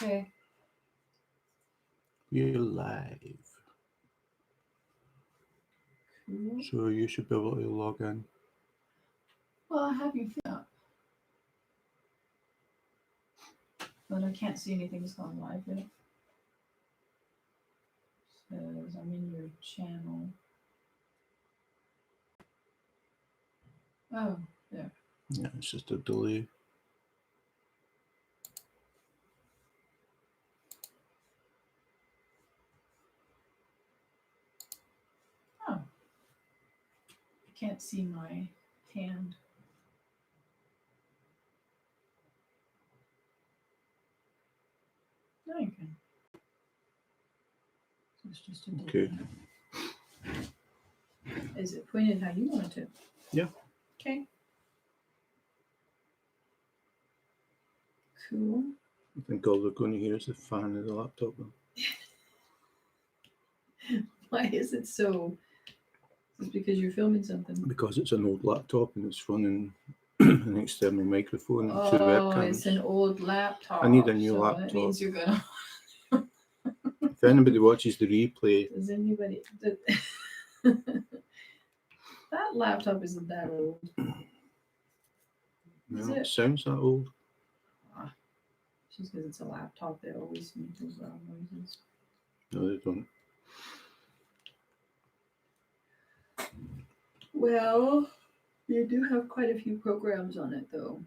Okay. We're live. Cool. So you should be able to log in. Well, I have your feet up. But I can't see anything that's gone live yet. Says I'm in your channel. Oh, there. Yeah, it's just a delay. Oh. I can't see my hand. No, you can. It's just a delay. Okay. Is it pointed how you want it to? Yeah. Okay. Cool. I think all they're going to hear is the fan of the laptop. Why is it so? Is it because you're filming something? Because it's an old laptop and it's running an external microphone to the Oh, webcams. it's an old laptop. I need a new so laptop. That means you're gonna. If anybody watches the replay, Does anybody? That laptop isn't that old. well, it sounds that old. Just because it's a laptop, they always make those loud noises. No, they don't. Well, you do have quite a few programs on it, though.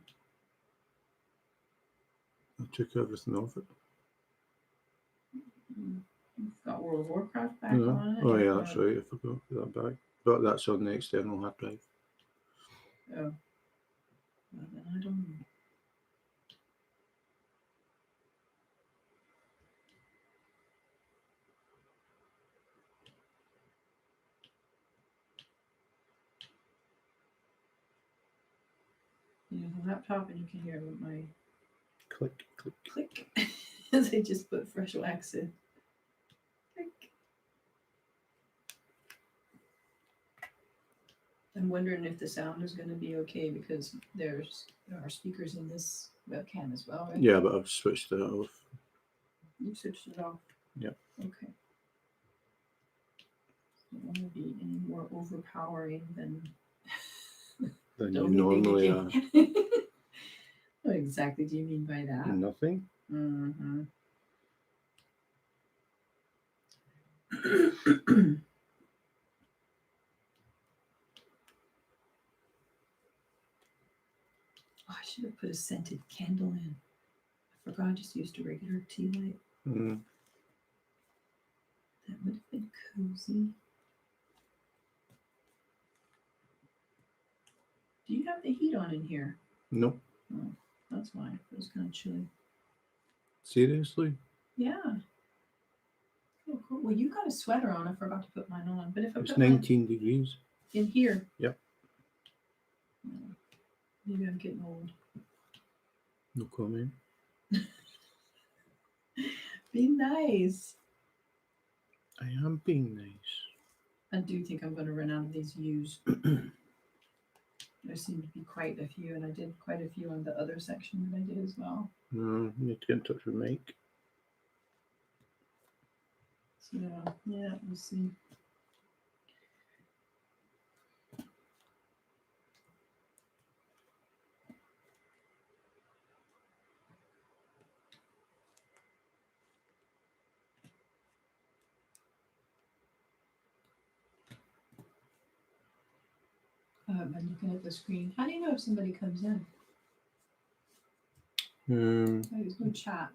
I took everything off it. You've got World of Warcraft back No. on it. Oh yeah, that's right. I forgot to put that back. But that's on the external hard drive. Oh. Well, then I don't know. You know, the laptop, and you can hear my Click, click. click as I just put fresh wax in. Click. I'm wondering if the sound is going to be okay because there are speakers in this webcam as well, right? Yeah, but I've switched it off. You switched it off? Yeah. Okay. Don't want to be any more overpowering than you normally are. What exactly do you mean by that? Nothing. Mm-hmm. Oh, I should have put a scented candle in. I forgot I just used a regular tea light. Mm. That would have been cozy. Do you have the heat on in here? Nope. Oh, that's why. It was kind of chilly. Seriously? Yeah. Oh, cool. Well, you got a sweater on. I forgot to put mine on. But if I It's put 19 degrees. in here. Yep. Maybe I'm getting old. No comment. Be nice. I am being nice. I do think I'm going to run out of these views. There seem to be quite a few, and I did quite a few on the other section that I did as well. No, you need to get in touch with Mike. So, yeah, we'll see. I'm looking at the screen. How do you know if somebody comes in? There's no chat.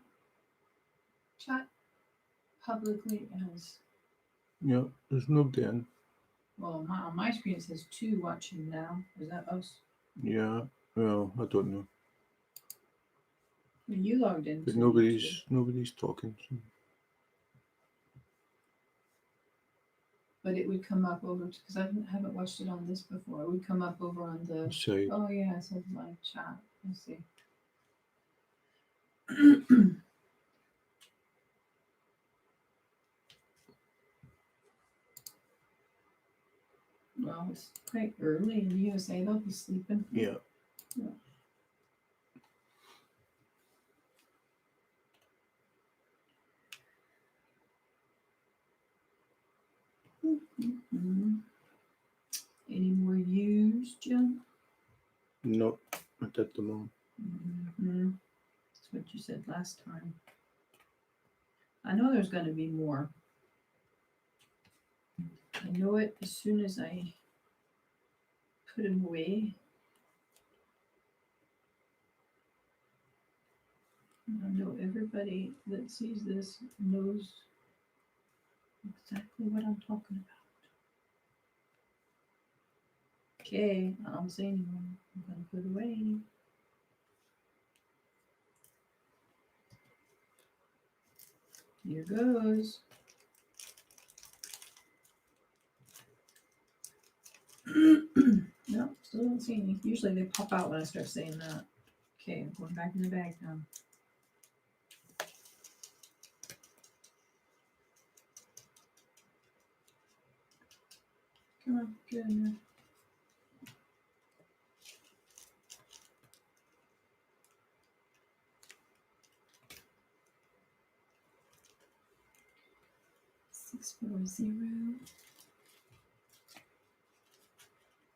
Chat publicly as. Yeah, there's nobody in. Well, on my screen it says 2 watching now. Is that us? Yeah, well, I don't know. Well, you logged in. But nobody's talking. So. But it would come up over, because I haven't watched it on this before. It would come up over on the. Side. Oh yeah, it says live chat. Let's see. Well, it's quite early in the USA. They'll be sleeping. Yeah. Mhm. Any more use, Jim? No, I did them all. Mm-hmm. That's what you said last time. I know there's going to be more. I know it as soon as I put them away. I know everybody that sees this knows exactly what I'm talking about. Okay, I don't say anymore. I'm going to put it away. Here goes. No, still don't see any. Usually they pop out when I start saying that. Okay, I'm going back in the bag now. Come on, get in there. Six, 4, 0.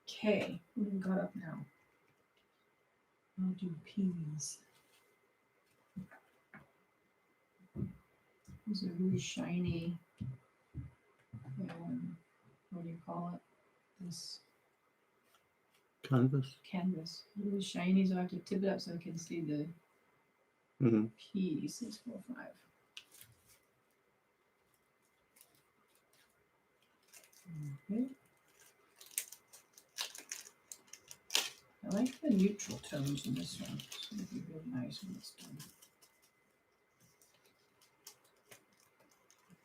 Okay, what have we got up now? I'll do P's. These are really shiny. What do you call it? This Canvas. canvas. Really shiny, so I have to tip it up so I can see the Mm-hmm. P 6, 4, 5. Okay. I like the neutral tones in this one. It's going to be really nice when it's done.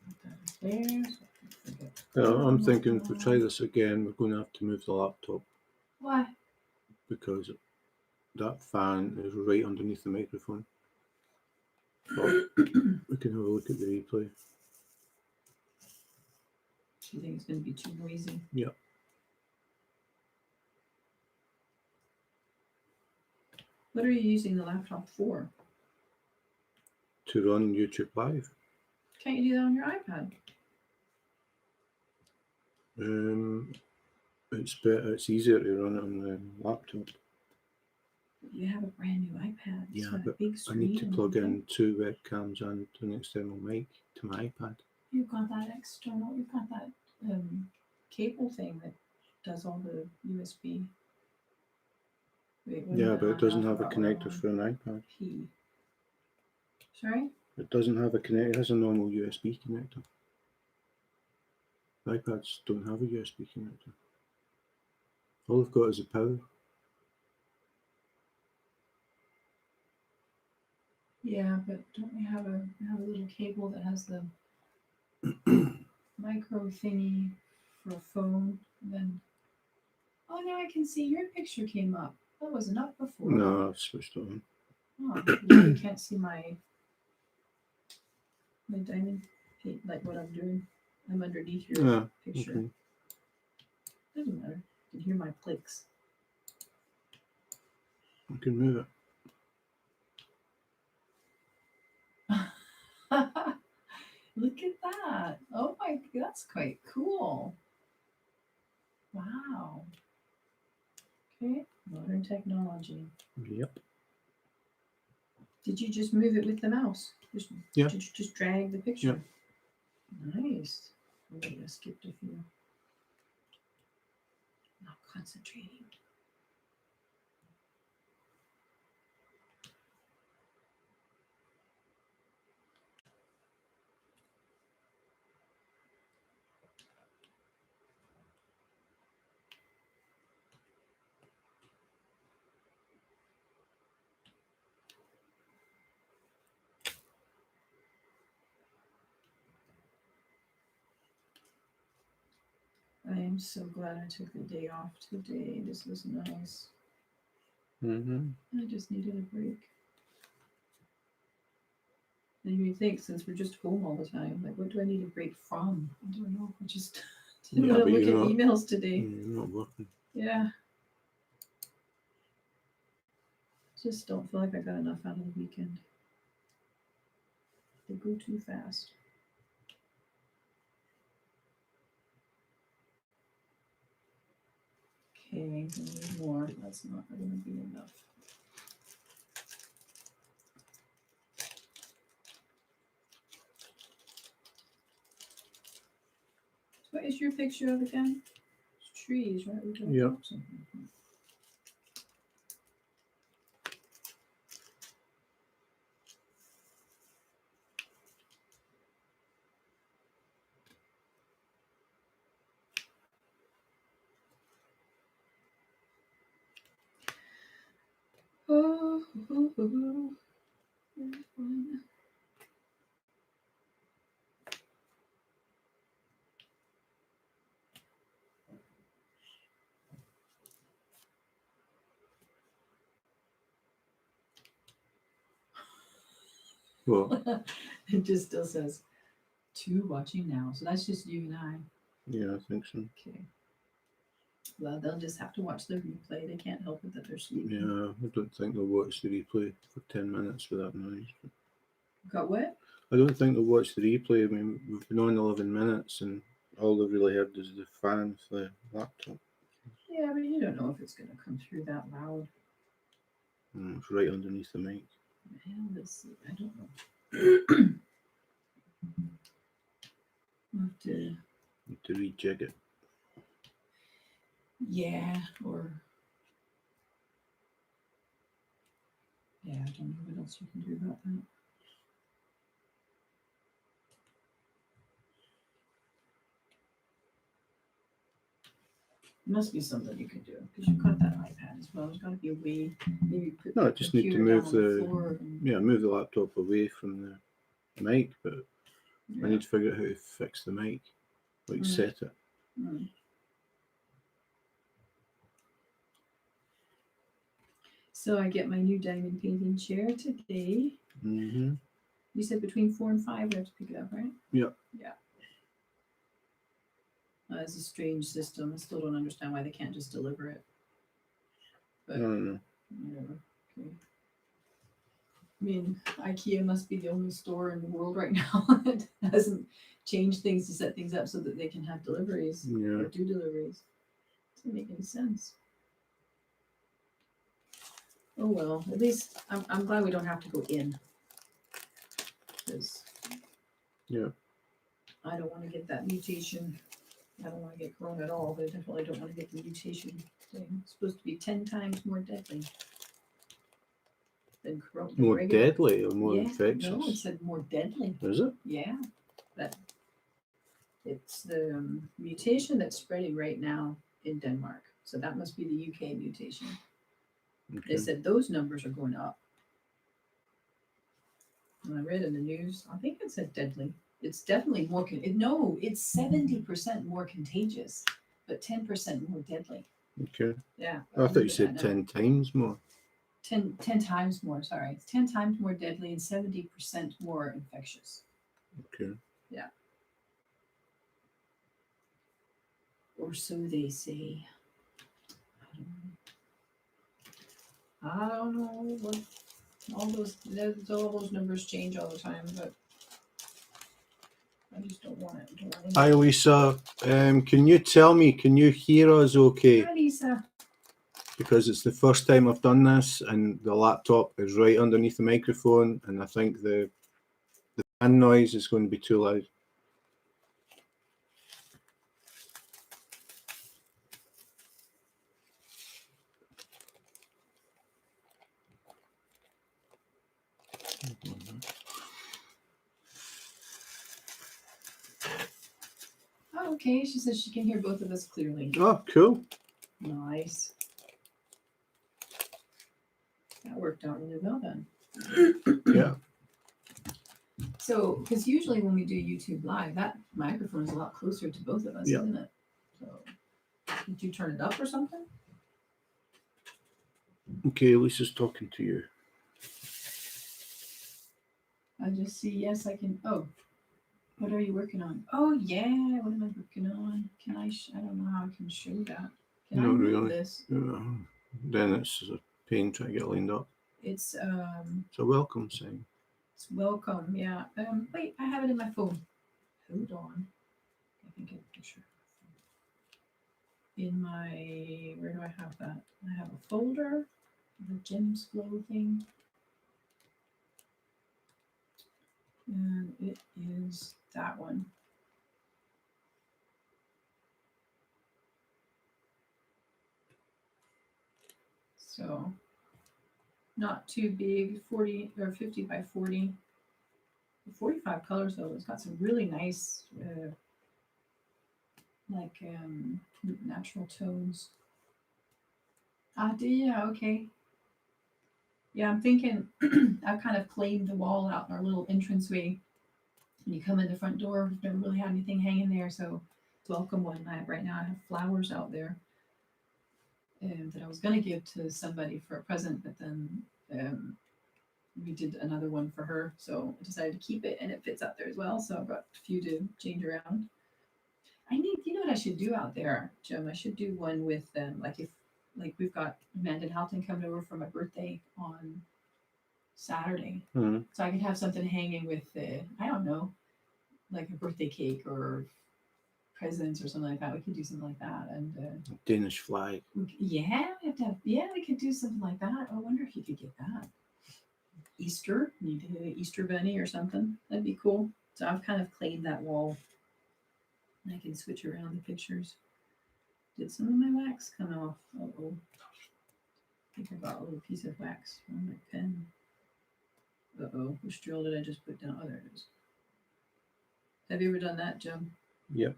Put that there so I can forget. I'm thinking if we try this again, we're going to have to move the laptop Why? because that fan is right underneath the microphone. But we can have a look at the replay. Do you think it's going to be too noisy? Yeah. What are you using the laptop for? To run YouTube Live. Can't you do that on your iPad? It's better. It's easier to run it on the laptop. You have a brand new iPad. It's Yeah, got a but big I screen. need to and plug everything. in 2 webcams and an external mic to my iPad. You've got that external. You've got that cable thing that does all the USB. Wait, what Yeah, is but that? it doesn't I have a forgot what I'm connector on. for an iPad. P. Sorry? It doesn't have a connector. It has a normal USB connector. iPads don't have a USB connector. All they've got is a power. Yeah, but don't we have a little cable that has the micro thingy for a phone? And then, oh, now I can see your picture came up. That wasn't up before. No, I've switched it on. Oh, now you can't see my diamond, like what I'm doing. I'm underneath your Yeah, picture. okay. Doesn't matter. You can hear my clicks. I can move it. Look at that. Oh my, that's quite cool. Wow. Okay, modern technology. Yep. Did you just move it with the mouse? Yeah. Did you just drag the picture? Nice. Wait, I skipped a few. Not concentrating. I am so glad I took the day off today. This was nice. Mm-hmm. I just needed a break. And you think, since we're just home all the time, like, what do I need a break from? I don't know. I just didn't want to look at emails today. You're not working. Yeah. Just don't feel like I got enough out of the weekend. They go too fast. anything more. That's not going to be enough. What is your picture of again? It's trees, right? We don't Yeah. have something. Oh, oh, oh, oh. Well, It just still says 2 watching now. So that's just you and I. yeah, I think so. Okay. Well, they'll just have to watch the replay. They can't help it that they're sleeping. Yeah, I don't think they'll watch the replay for 10 minutes with that noise. Got what? I don't think they'll watch the replay. I mean, we've been on 11 minutes and all they've really heard is the fan of the laptop. Yeah, but you don't know if it's going to come through that loud. It's right underneath the mic. Well, let's see. I don't know. We'll have to, Need to rejig it. yeah, or yeah, I don't know what else you can do about that. Must be something you can do because you've got that iPad as well. There's got to be a way. Maybe put No, the I just need to computer move down on the floor and, move the laptop away from the mic, but yeah. I need to figure out how to fix the mic, like set it. Mm. So I get my new diamond painting chair today. Mm-hmm. You said between 4 and 5 we have to pick it up, right? Yeah. Yeah. It's a strange system. I still don't understand why they can't just deliver it. But No. whatever. Okay. I mean, IKEA must be the only store in the world right now that hasn't changed things to set things up so that they can have deliveries Yeah. or do deliveries. Doesn't make any sense. Oh well, at least I'm glad we don't have to go in. Because Yeah. I don't want to get that mutation. I don't want to get corona at all, but I definitely don't want to get the mutation thing. It's supposed to be 10 times more deadly than corona. More regular. deadly or more Yeah, infectious? no, it said more deadly. Is it? Yeah, that it's the mutation that's spreading right now in Denmark. So that must be the UK mutation. Okay. They said those numbers are going up. And I read in the news, I think it said deadly. It's definitely more. It's 70% more contagious, but 10% more deadly. Okay. Yeah. I thought you said 10 times more. 10 times more, sorry. It's 10 times more deadly and 70% more infectious. Okay. Yeah. Or so they say. I don't know what all those numbers change all the time, but I just don't want it. Don't want Hi, Lisa. Can you hear us okay? Hi, Lisa. Because it's the first time I've done this and the laptop is right underneath the microphone and I think the fan noise is going to be too loud. Oh, okay. She says she can hear both of us clearly. Oh, cool. Nice. That worked out really well then. Yeah. So, because usually when we do YouTube Live, that microphone is a lot closer to both of us, Yeah. isn't it? So, did you turn it up or something? Okay, Lisa's talking to you. I just see, yes, I can. Oh, what are you working on? Oh, yeah. What am I working on? Can I? I don't know how I can show that. Can I Not move really. this? Then it's a pain trying to get lined up. It's It's a welcome sign. It's welcome. Yeah. Wait, I have it in my phone. Hold on. I think I can show. in my, where do I have that? I have a folder, the gems flow thing. And it is that one. So not too big, 40 or 50 by 40. 45 colors though. It's got some really nice natural tones. Ah, yeah, okay. Yeah, I'm thinking I've kind of cleaned the wall out in our little entranceway. And you come in the front door, we've never really had anything hanging there, so it's welcome one. Right now I have flowers out there that I was going to give to somebody for a present, but then we did another one for her, so I decided to keep it, and it fits out there as well. So I've got a few to change around. You know what I should do out there, Jim? I should do one with like we've got Amanda and Halton coming over for my birthday on Saturday, so I could have something hanging with I don't know, like a birthday cake or presents or something like that. We could do something like that, and Danish flag. Yeah, we have to have. Yeah, we could do something like that. I wonder if you could get that. Easter, need to hit an Easter bunny or something. That'd be cool. So I've kind of cleaned that wall. And I can switch around the pictures. Did some of my wax come off? Uh-oh. I think I got a little piece of wax on my pen. Uh-oh. Which drill did I just put down? Oh, there it is. Have you ever done that, Jim? Yep.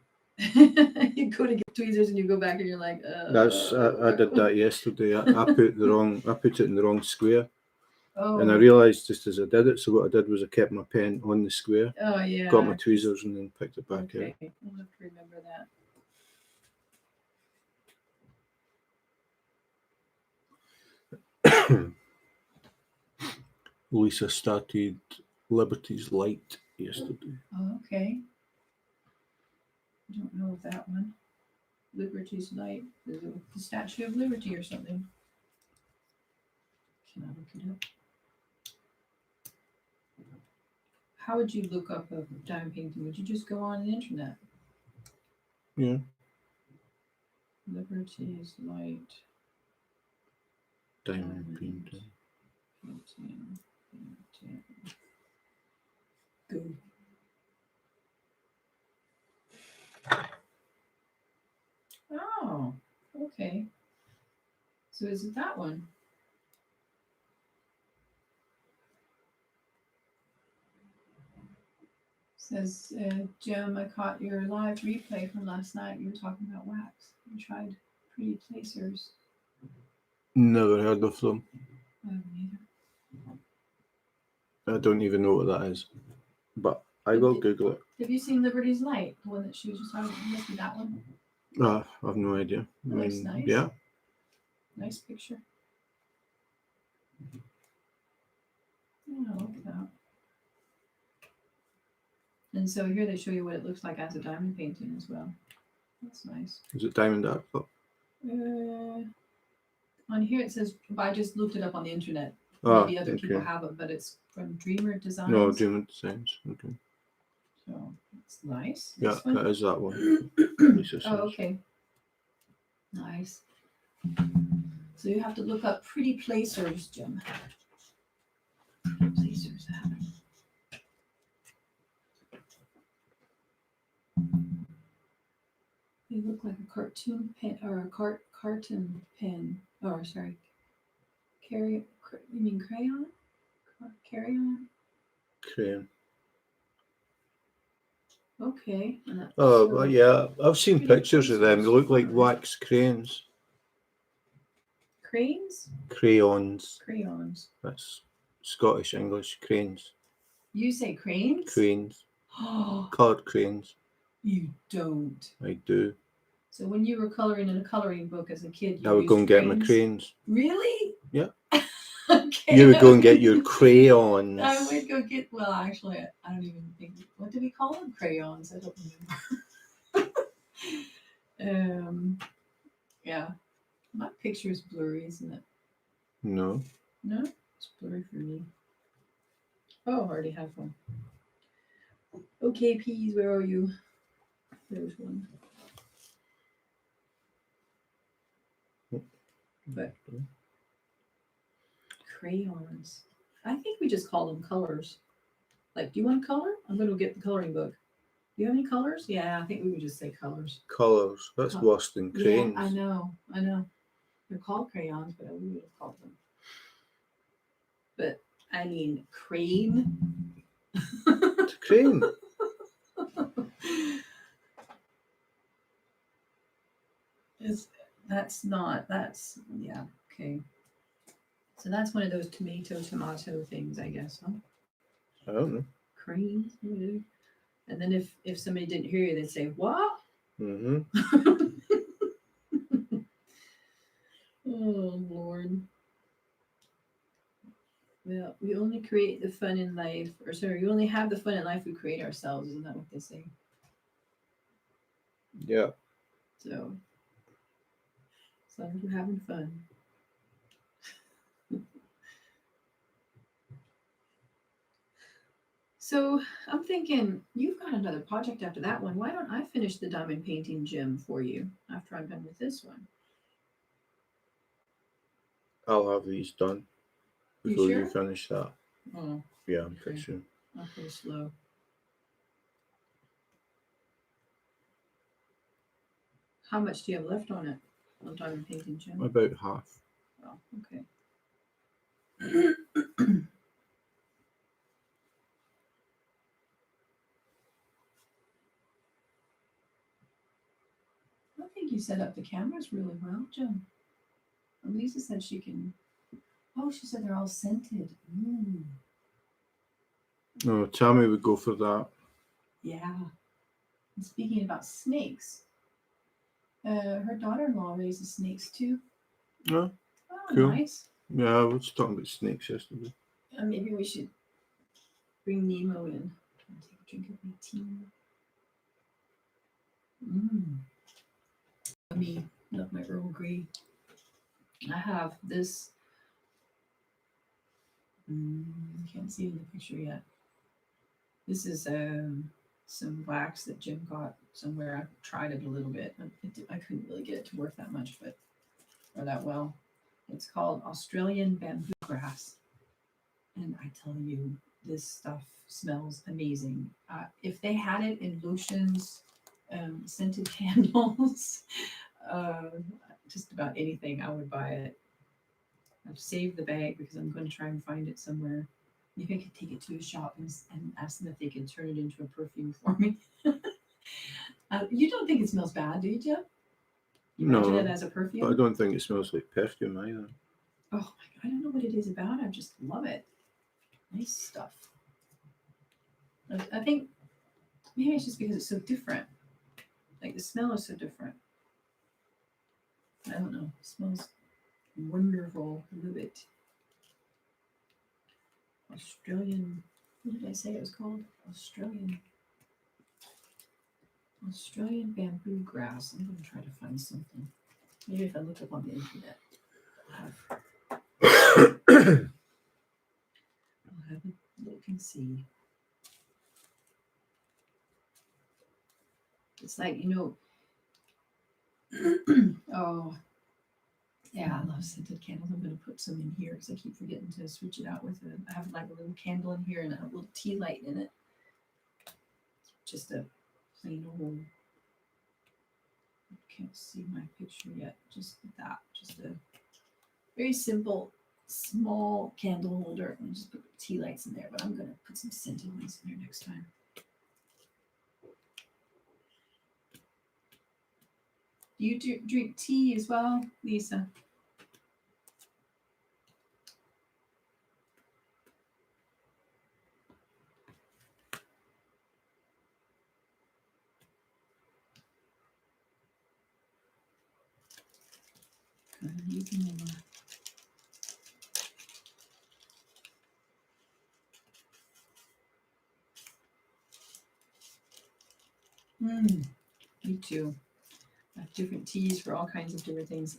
You go to get tweezers and you go back and you're like, That's I did that yesterday. I put it in the wrong square. Oh. And I realised just as I did it, so what I did was I kept my pen on the square, Oh yeah. got my tweezers and then picked it back Okay. out. I'll have to remember that. Lisa started Liberty's Light yesterday. Oh, okay. I don't know that one. Liberty's Light. Is it the Statue of Liberty or something? Can I look it up? How would you look up a diamond painting? Would you just go on the internet? Yeah. Liberty's Light. Diamond painting. Go. Oh, okay. So is it that one? Says, Jim, I caught your live replay from last night. You were talking about wax. You tried pretty placers. Never heard of them. Neither. I don't even know what that is. But I will Google it. Have you seen Liberty's Light? The one that she was just talking about? Must be that one. I have no idea. That looks nice. Yeah. Nice picture. Yeah, look at that. And so here they show you what it looks like as a diamond painting as well. That's nice. Is it diamond art? On here it says, I just looked it up on the internet. Maybe other people have it, but it's from Dreamer Designs. No, Dreamer Designs. Okay. So it's nice. Yeah, that is that one. Oh, okay. Nice. So you have to look up pretty placers, Jim. Placers. They look like a cartoon pen or a carton pen. Oh, sorry. You mean crayon? Crayon? Crayon. Okay. Oh, well, yeah. I've seen pictures of them. They look like wax crayons. Cranes? Crayons. Crayons. That's Scottish English. Cranes. You say cranes? Cranes. Coloured cranes. You don't. I do. So when you were coloring in a coloring book as a kid, I would go and get my crayons. Really? Yeah. Okay. You would go and get your crayons. I would go get. Well, actually, I don't even think. What do we call them? Crayons. I don't remember. Yeah. My picture is blurry, isn't it? No. No, it's blurry for me. Oh, I already have one. Okay, peas, where are you? There's one. But crayons. I think we just call them colors. Like, do you want color? I'm going to get the coloring book. Do you have any colors? Yeah, I think we would just say colors. Colours. That's worse than crayons. Yeah, I know. They're called crayons, but we would have called them. But I mean, crane. It's a crane. That's yeah, okay. So that's one of those tomato things, I guess, huh? I don't know. Cranes. And then if somebody didn't hear you, they'd say, what? Mm-hmm. Oh Lord. Well, we only create the fun in life, or sorry, we only have the fun in life we create ourselves, isn't that what they say? Yeah. So as long as we're having fun. So I'm thinking you've got another project after that one. Why don't I finish the diamond painting gym for you after I'm done with this one? I'll have these done You before you sure? finish that. Oh, Yeah, I'm pretty sure. I'll go slow. How much do you have left on it? On diamond painting gym? About half. Oh, okay. I think you set up the cameras really well, Jim. Lisa said she can. Oh, she said they're all scented. Mm. No, Tammy would go for that. Yeah. And speaking about snakes, her daughter-in-law raises snakes too. No, Oh, cool. nice. Yeah, I was talking about snakes yesterday. Maybe we should bring Nemo in. I'll take a drink of my tea. Me, love my Earl Grey. I have this. Can't see it in the picture yet. This is some wax that Jim got somewhere. I tried it a little bit. I couldn't really get it to work that much, or that well. It's called Australian bamboo grass, and I tell you, this stuff smells amazing. If they had it in lotions, scented candles, uh, just about anything, I would buy it. I've saved the bag because I'm going to try and find it somewhere. Maybe I could take it to a shop and ask them if they can turn it into a perfume for me. You don't think it smells bad, do you, Jim? You imagine it as a perfume? But I don't think it smells like perfume either. Oh my God, I don't know what it is about. I just love it. Nice stuff. I think maybe it's just because it's so different. Like the smell is so different. I don't know. It smells wonderful. I love it. Australian. What did I say it was called? Australian bamboo grass. I'm going to try to find something. Maybe if I look up on the internet, I'll have a look and see. It's like, oh, yeah, I love scented candles. I'm going to put some in here because I keep forgetting to switch it out with it. I have like a little candle in here and a little tea light in it. Just a plain old, can't see my picture yet. Just that. Just a very simple, small candle holder. And just put tea lights in there. But I'm going to put some scented ones in there next time. Do you drink tea as well, Lisa? You can me too. I have different teas for all kinds of different things.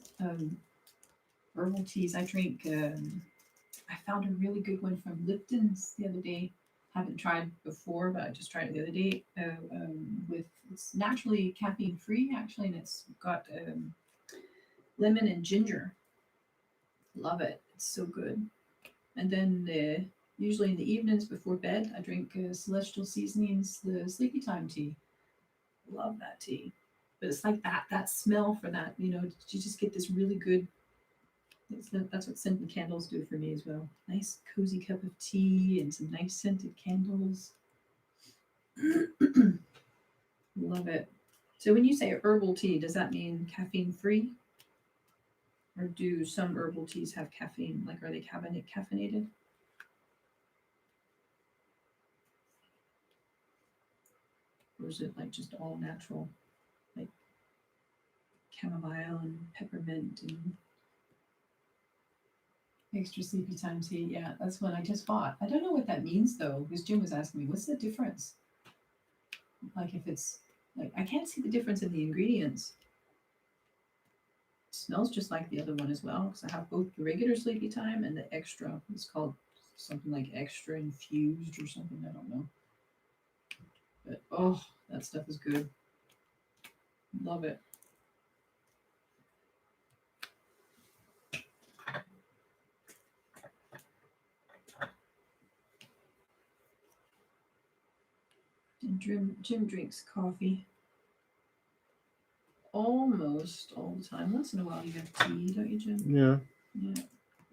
Herbal teas. I drink. I found a really good one from Lipton's the other day. Haven't tried before, but I just tried it the other day. It's naturally caffeine free actually, and it's got lemon and ginger. Love it. It's so good. And then usually in the evenings before bed, I drink Celestial Seasonings, the Sleepy Time tea. Love that tea. But it's like that smell for that, you know, you just get this really good. That's what scented candles do for me as well. Nice cozy cup of tea and some nice scented candles. Love it. So when you say herbal tea, does that mean caffeine free? Or do some herbal teas have caffeine? Like, are they caffeinated? Or is it like just all natural? Like chamomile and peppermint and extra sleepy time tea. Yeah, that's one I just bought. I don't know what that means though, because Jim was asking me, what's the difference? Like if it's like I can't see the difference in the ingredients. It smells just like the other one as well, because I have both the regular sleepy time and the extra. It's called something like extra infused or something. I don't know. But oh, that stuff is good. Love it. And Jim drinks coffee almost all the time. Once in a while you have tea, don't you, Jim? Yeah. Yeah.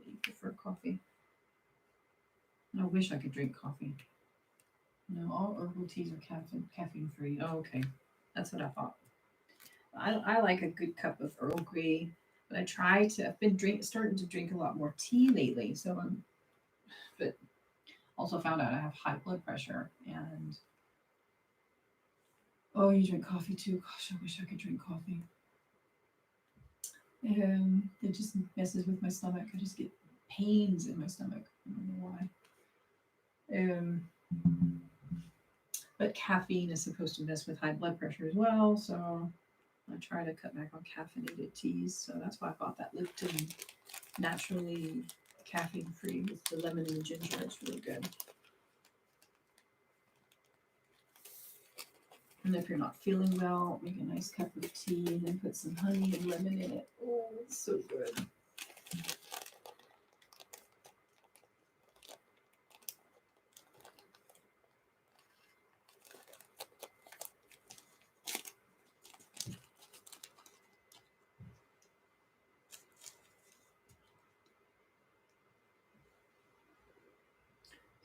You prefer coffee. I wish I could drink coffee. No, all herbal teas are caffeine free. Oh, okay. That's what I thought. I like a good cup of Earl Grey, but I've been starting to drink a lot more tea lately. But also found out I have high blood pressure and oh, you drink coffee too. Gosh, I wish I could drink coffee. It just messes with my stomach. I just get pains in my stomach. I don't know why. But caffeine is supposed to mess with high blood pressure as well, so I try to cut back on caffeinated teas. So that's why I bought that Lipton naturally caffeine free with the lemon and the ginger. It's really good. And if you're not feeling well, make a nice cup of tea and then put some honey and lemon in it. Oh, it's so good.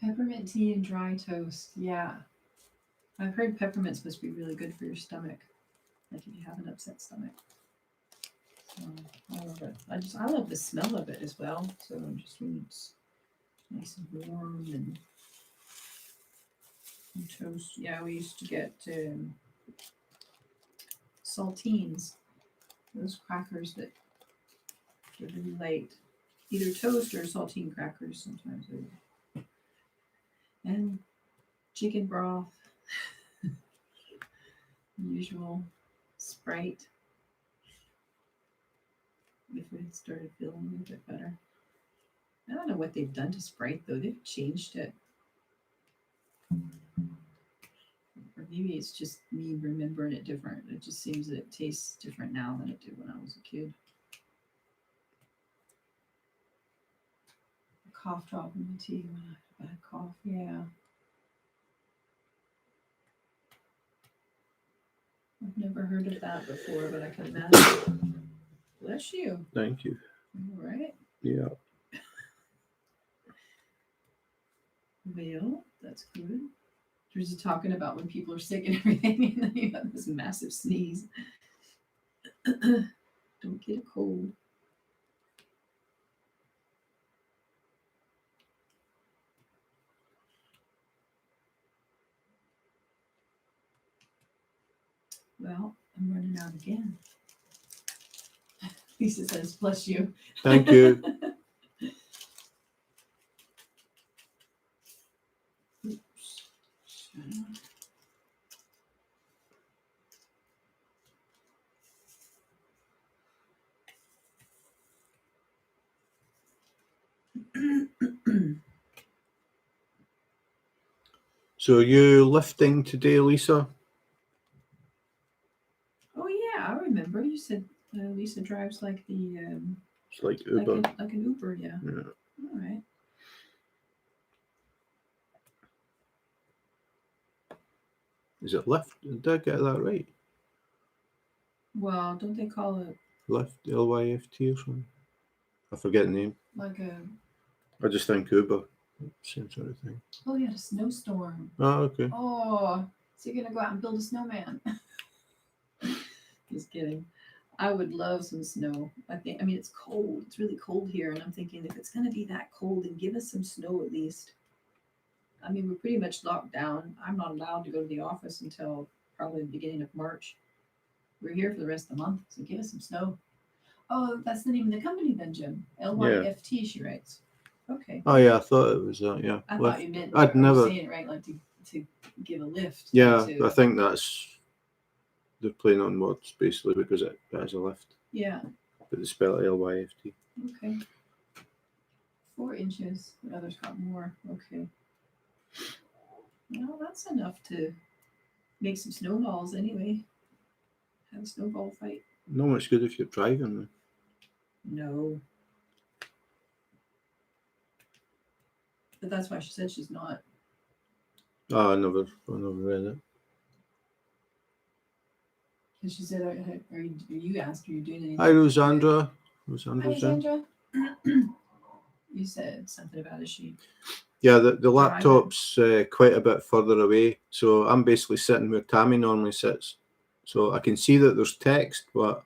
Peppermint tea and dry toast. Yeah. I've heard peppermint's supposed to be really good for your stomach. Like if you have an upset stomach. So I love it. I love the smell of it as well. So just when it's nice and warm and toast. Yeah, we used to get saltines, those crackers that get really light, either toast or saltine crackers sometimes. And chicken broth, usual Sprite. If we had started feeling a little bit better. I don't know what they've done to Sprite though. They've changed it. Or maybe it's just me remembering it different. It just seems that it tastes different now than it did when I was a kid. A cough drop in the tea when I had a bad cough. Yeah. I've never heard of that before, but I can imagine. Bless you. Thank you. All right. Yeah. Well, that's good. There's you talking about when people are sick and everything, and then you have this massive sneeze. Don't get a cold. Well, I'm running out again. Lisa says, bless you. Thank you. Oops. So you lifting today, Lisa? Oh yeah, I remember. You said Lisa drives like the It's like Uber. Like an Uber, yeah. Yeah. All right. Is it Lyft? Did I get that right? Well, don't they call it Lyft, Lyft or something? I forget the name. like a? I just think Uber. Same sort of thing. Oh, yeah, a snowstorm. Oh, okay. Oh, so you're gonna go out and build a snowman? Just kidding. I would love some snow. I mean, it's cold. It's really cold here, and I'm thinking if it's gonna be that cold, then give us some snow at least. I mean, we're pretty much locked down. I'm not allowed to go to the office until probably the beginning of March. We're here for the rest of the month, so give us some snow. Oh, that's the name of the company then, Jim. LYFT, she writes. Okay. Oh yeah, I thought it was that. Yeah. I thought you meant I'd I was never. saying it right, like to give a lift. Yeah, to, I think they're playing on words basically because it has a lift. Yeah. But they spell it Lyft. Okay. 4 inches. The others got more. Okay. Well, that's enough to make some snowballs anyway. Have a snowball fight. No much good if you're driving though. No. But that's why she said she's not. Oh, I never read it. Because she said, are you asked, are you doing anything? Hi, Rosandra. Hi, Rosandra's in. Sandra. You said something about a sheet. Yeah, the laptop's quite a bit further away, so I'm basically sitting where Tammy normally sits. So I can see that there's text, but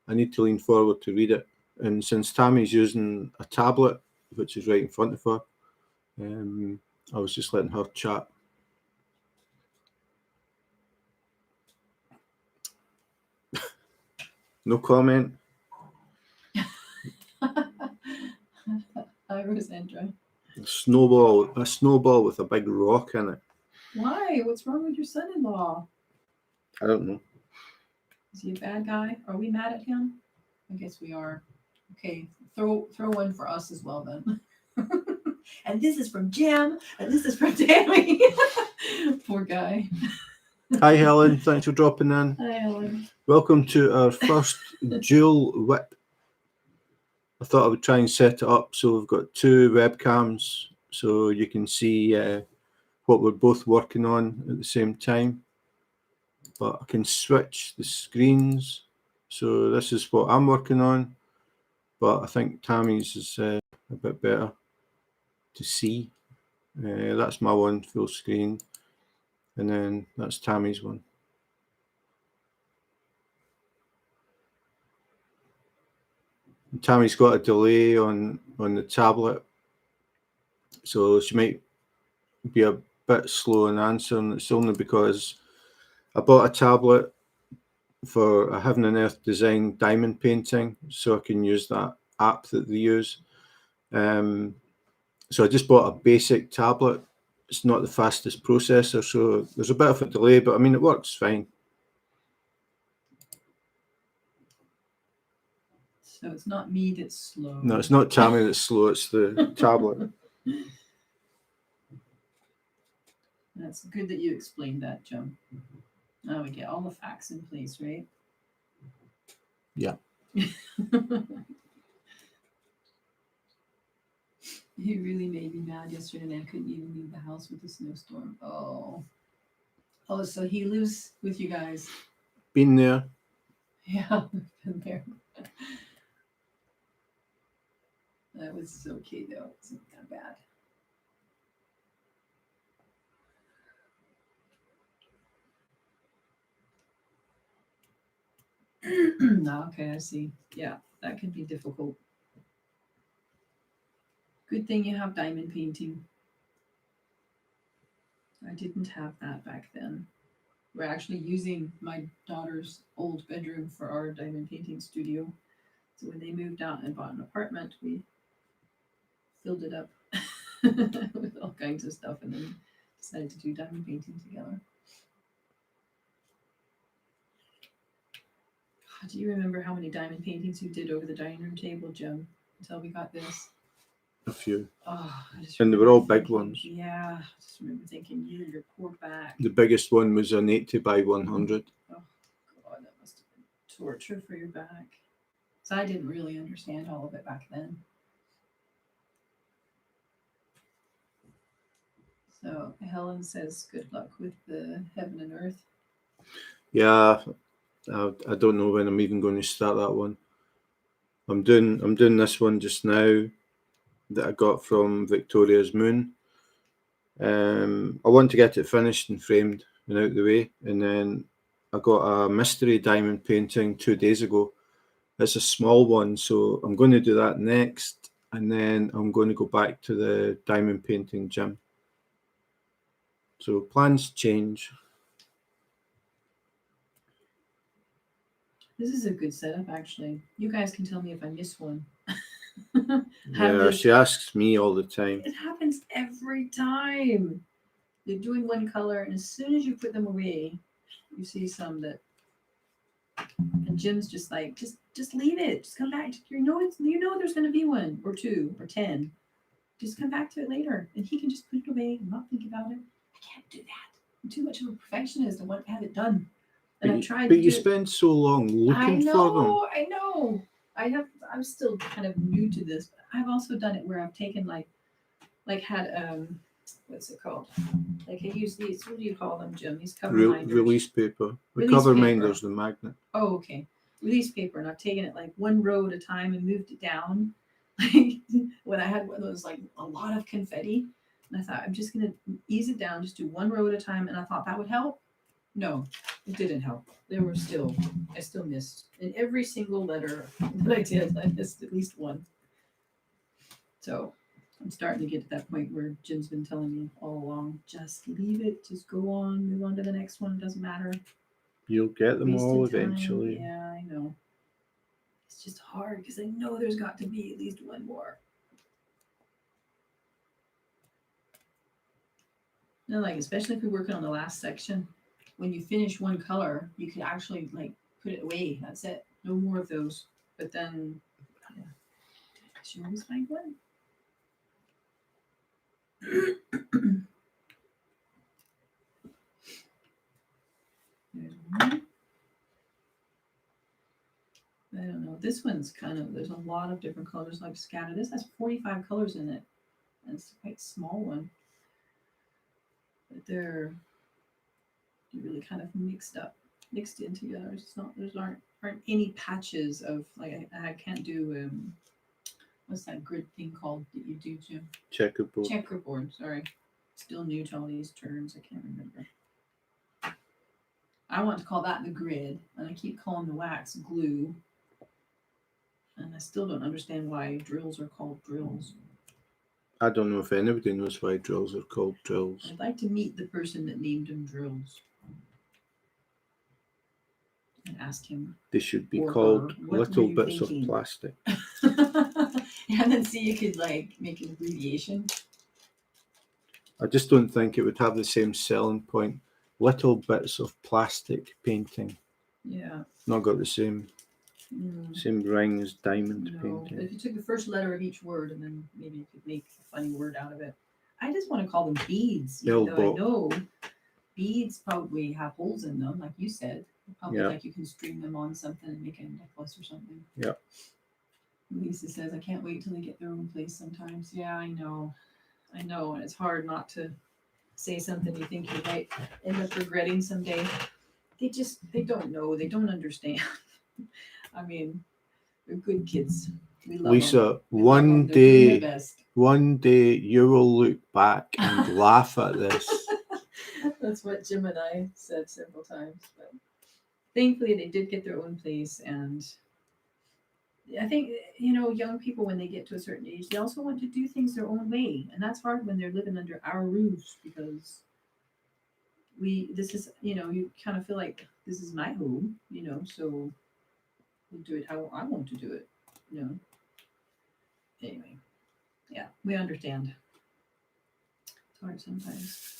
I need to lean forward to read it. And since Tammy's using a tablet, which is right in front of her, I was just letting her chat. No comment. Hi, Rosandra. A snowball with a big rock in it. Why? What's wrong with your son-in-law? I don't know. Is he a bad guy? Are we mad at him? I guess we are. Okay, throw one for us as well then. And this is from Jim, and this is from Tammy. Poor guy. Hi, Helen. Thanks for dropping in. Hi, Helen. Welcome to our first dual WIP. I thought I would try and set it up so we've got 2 webcams so you can see what we're both working on at the same time. But I can switch the screens. So this is what I'm working on, but I think Tammy's is a bit better to see. That's my one full screen, and then that's Tammy's one. And Tammy's got a delay on the tablet, so she might be a bit slow in answering. It's only because I bought a tablet for a Heaven and Earth Design diamond painting, so I can use that app that they use. So I just bought a basic tablet. It's not the fastest processor, so there's a bit of a delay, but I mean, it works fine. So it's not me that's slow. No, it's not Tammy that's slow, it's the tablet. That's good that you explained that, Jim. Now we get all the facts in place, right? Yeah. You really made me mad yesterday, and I couldn't even leave the house with the snowstorm. Oh, so he lives with you guys? Been there. Yeah, been there. That was okay though. It wasn't that bad. Okay, I see. Yeah, that can be difficult. Good thing you have diamond painting. I didn't have that back then. We're actually using my daughter's old bedroom for our diamond painting studio. So when they moved out and bought an apartment, we filled it up with all kinds of stuff and then decided to do diamond painting together. Do you remember how many diamond paintings you did over the dining room table, Jim, until we got this? A few. Oh, and they were all big ones. Yeah, I just remember thinking, you and your poor back. The biggest one was an 80 by 100. Oh, God, that must have been torture for your back. So I didn't really understand all of it back then. So Helen says, good luck with the heaven and earth. Yeah, I don't know when I'm even going to start that one. I'm doing this one just now that I got from Victoria's Moon. I want to get it finished and framed and out the way, and then I got a mystery diamond painting 2 days ago. It's a small one, so I'm going to do that next, and then I'm going to go back to the diamond painting gym. So plans change. This is a good setup, actually. You guys can tell me if I miss one. Yeah, she asks me all the time. It happens every time. You're doing one color, and as soon as you put them away, you see some that. And Jim's just like, just leave it. Just come back. You know there's going to be one or two or 10. Just come back to it later, and he can just put it away and not think about it. I can't do that. I'm too much of a perfectionist. I want to have it done. And I've tried. But you spend so long looking for them. I know. I'm still kind of new to this. But I've also done it where I've taken like had what's it called? Like I use these. What do you call them, Jim? These cover minders. Release paper. The Release cover paper. minder's the magnet. Oh, okay. Release paper, and I've taken it like one row at a time and moved it down. Like when I had one of those like a lot of confetti, and I thought I'm just gonna ease it down, just do one row at a time, and I thought that would help. No, it didn't help. I still missed in every single letter that I did. I missed at least one. So I'm starting to get to that point where Jim's been telling me all along, just leave it, just go on, move on to the next one. It doesn't matter. You'll get them all Wasted time. eventually. Yeah, I know. It's just hard because I know there's got to be at least one more. No, like especially if you're working on the last section, when you finish one color, you could actually like put it away. That's it. No more of those. But then, yeah, you always find one. There's one. I don't know. This one's there's a lot of different colors like scattered. This has 45 colors in it. And it's quite a small one. But they're really kind of mixed in together. It's not, aren't any patches of like I can't do what's that grid thing called that you do, Jim? Checkerboard. Checkerboard, sorry. Still new to all these terms, I can't remember. I want to call that the grid, and I keep calling the wax glue. And I still don't understand why drills are called drills. I don't know if anybody knows why drills are called drills. I'd like to meet the person that named them drills. And ask him. They should be called little bits of plastic. And then see you could like make an abbreviation. I just don't think it would have the same selling point. Little bits of plastic painting. Yeah. Not got the same ring as diamond painting. But if you took the first letter of each word and then maybe you could make a funny word out of it. I just want to call them beads. Even though I know beads probably have holes in them, like you said. Probably like you can string them on something and make a necklace or something. Yeah. Lisa says, I can't wait till they get their own place sometimes. Yeah, I know. And it's hard not to say something you think you might end up regretting someday. They don't know. They don't understand. I mean, they're good kids. We love Lisa, them. one day you will look back and laugh at this. That's what Jim and I said several times. But thankfully, they did get their own place. And I think, young people, when they get to a certain age, they also want to do things their own way. And that's hard when they're living under our roofs because you kind of feel like this is my home, so we'll do it how I want to do it, Anyway, yeah, we understand. It's hard sometimes.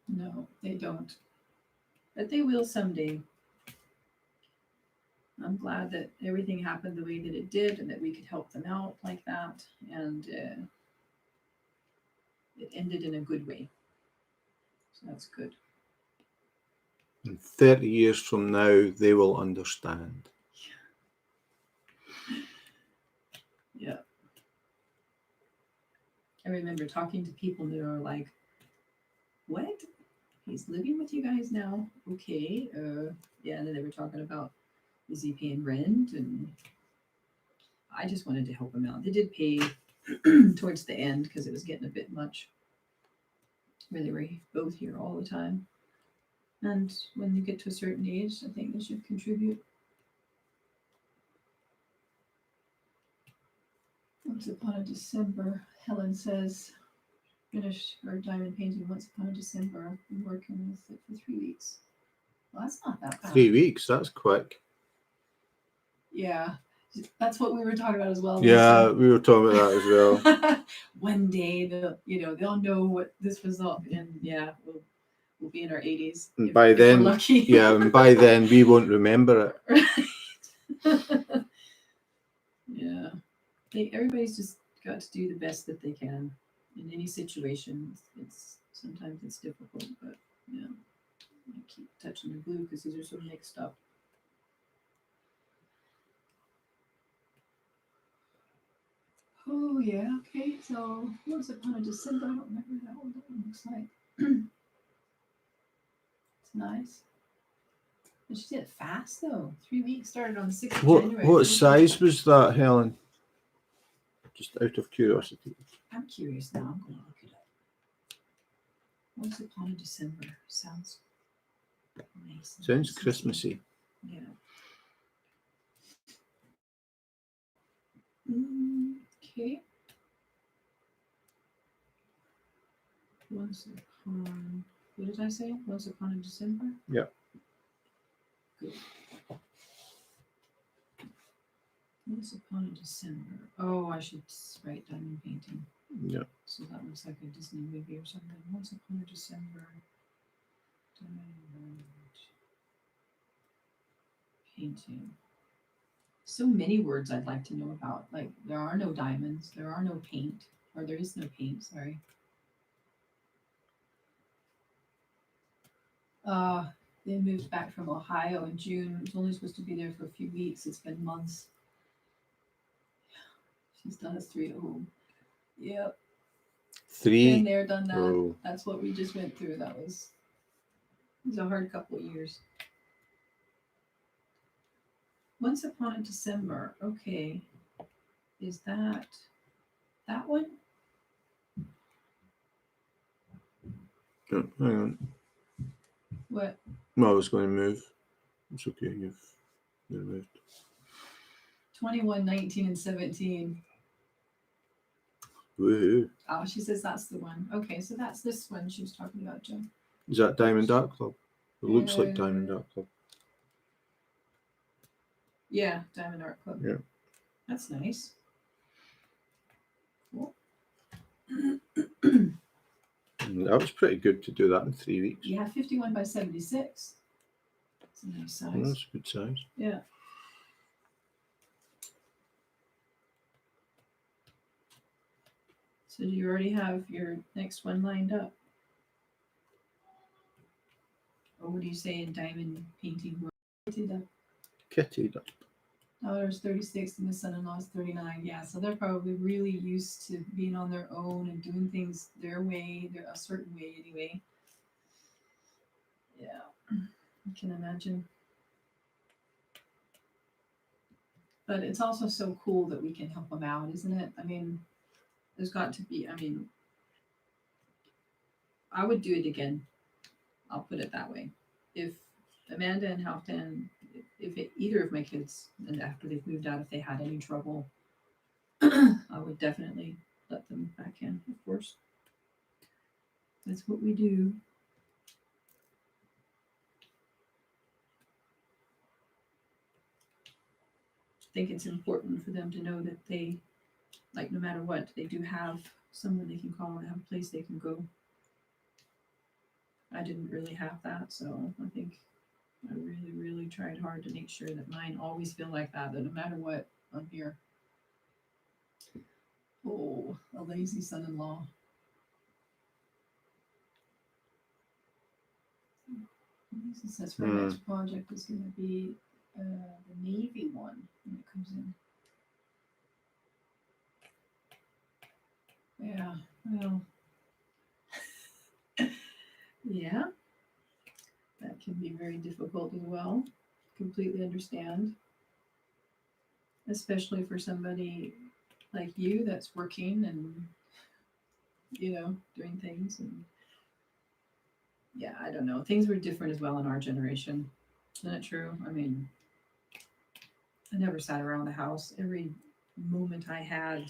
No, they don't. But they will someday. I'm glad that everything happened the way that it did and that we could help them out like that. And it ended in a good way. So that's good. And 30 years from now, they will understand. Yeah. I remember talking to people that are like, what? He's living with you guys now? Okay. Yeah, and then they were talking about, is he paying rent? And I just wanted to help him out. They did pay towards the end because it was getting a bit much where they were both here all the time. And when you get to a certain age, I think they should contribute. Once upon a December, Helen says, finished her diamond painting once upon a December. I've been working with it for 3 weeks. Well, that's not that bad. 3 weeks, that's quick. Yeah, that's what we were talking about as well. Yeah, we were talking about that as well. One day they'll know what this was up, and yeah, we'll be in our 80s. And by then, we're lucky. yeah, and by then we won't remember it. Right. Yeah, everybody's just got to do the best that they can in any situation. Sometimes it's difficult, but yeah, I keep touching the glue because these are so mixed up. Oh yeah, okay. So once upon a December, I don't remember what that one looks like. It's nice. But she did it fast though. 3 weeks, started on the 6th of January. What size was that, Helen? Just out of curiosity. I'm curious now. I'm going to look it up. Once upon a December. Sounds nice. Sounds Christmassy. Yeah. Okay. Once upon, what did I say? Once upon a December? Yeah. Good. Once upon a December. Oh, I should write diamond painting. Yeah. So that looks like a Disney movie or something. Once upon a December. Diamond painting. So many words I'd like to know about. Like, there are no diamonds. There are no paint. Or there is no paint, sorry. They moved back from Ohio in June. It was only supposed to be there for a few weeks. It's been months. She's done us 3 at home. Yep. 3. Been there, done that. Oh. That's what we just went through. It was a hard couple of years. Once upon a December. Okay. Is that one? Oh, hang on. What? No, I was going to move. It's okay. You're moved. 21, 19, and 17. Woohoo. Oh, she says that's the one. Okay, so that's this one she was talking about, Joe. Is that Diamond Art Club? It looks like Diamond Art Club. Yeah, Diamond Art Club. Yeah. That's nice. Cool. That was pretty good to do that in 3 weeks. Yeah, 51 by 76. That's a nice size. That's a good size. Yeah. So do you already have your next one lined up? Or what do you say in diamond painting? Kitty. Daughter's 36 and the son-in-law's 39. Yeah, so they're probably really used to being on their own and doing things their way, a certain way anyway. Yeah, I can imagine. But it's also so cool that we can help them out, isn't it? I mean, there's got to be, I would do it again. I'll put it that way. If Amanda and Halfdan, either of my kids, and after they've moved out, if they had any trouble, I would definitely let them back in, of course. That's what we do. I think it's important for them to know that they, like, no matter what, they do have someone they can call and have a place they can go. I didn't really have that, so I think I really, really tried hard to make sure that mine always feel like that no matter what, I'm here. Oh, a lazy son-in-law. It says her next project is going to be the Navy one when it comes in. Yeah, well, yeah, that can be very difficult as well. Completely understand, especially for somebody like you that's working and, doing things. And yeah, I don't know. Things were different as well in our generation. Isn't it true? I mean, I never sat around the house. Every moment I had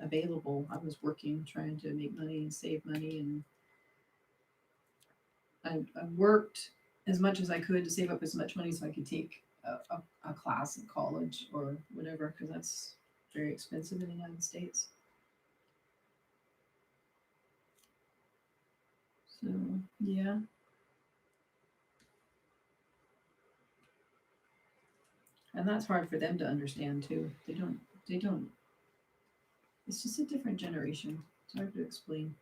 available, I was working, trying to make money and save money. And I worked as much as I could to save up as much money so I could take a class in college or whatever, because that's very expensive in the United States. So, yeah. And that's hard for them to understand too. They don't, it's just a different generation. It's hard to explain.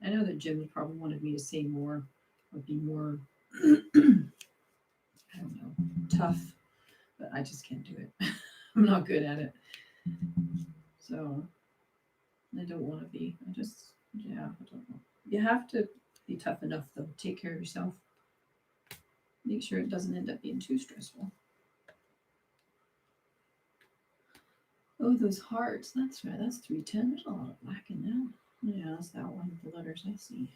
I know that Jim probably wanted me to say more or be more, I don't know, tough, but I just can't do it. I'm not good at it. So I don't want to be. I don't know. You have to be tough enough though. Take care of yourself. Make sure it doesn't end up being too stressful. Oh, those hearts. That's right. That's 310. There's a lot of black in that. Yeah, that's that one with the letters I see.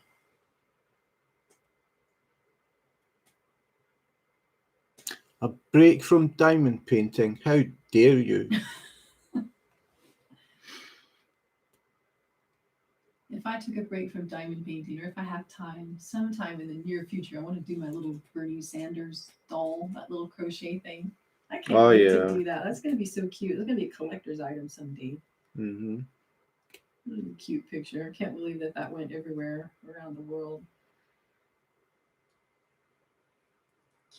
A break from diamond painting. How dare you? If I took a break from diamond painting, or if I have time, sometime in the near future, I want to do my little Bernie Sanders doll, that little crochet thing. I can't wait to do that. That's going to be so cute. It's going to be a collector's item someday. Mm-hmm. Really cute picture. I can't believe that went everywhere around the world.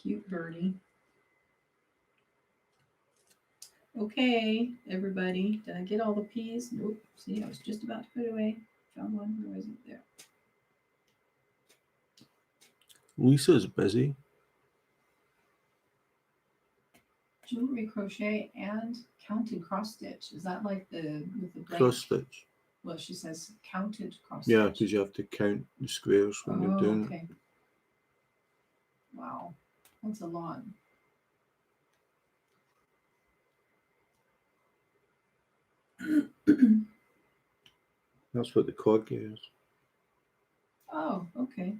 Cute Bernie. Okay, everybody. Did I get all the P's? Nope. See, I was just about to put it away. Found one. Where was it? There. Lisa's busy. Jewelry crochet and counted cross stitch. Is that like the with the blank? Cross stitch. Well, she says counted cross Yeah, stitch. because you have to count the squares when you're doing okay. Wow, that's a lot. That's what the corgi is. Oh, okay.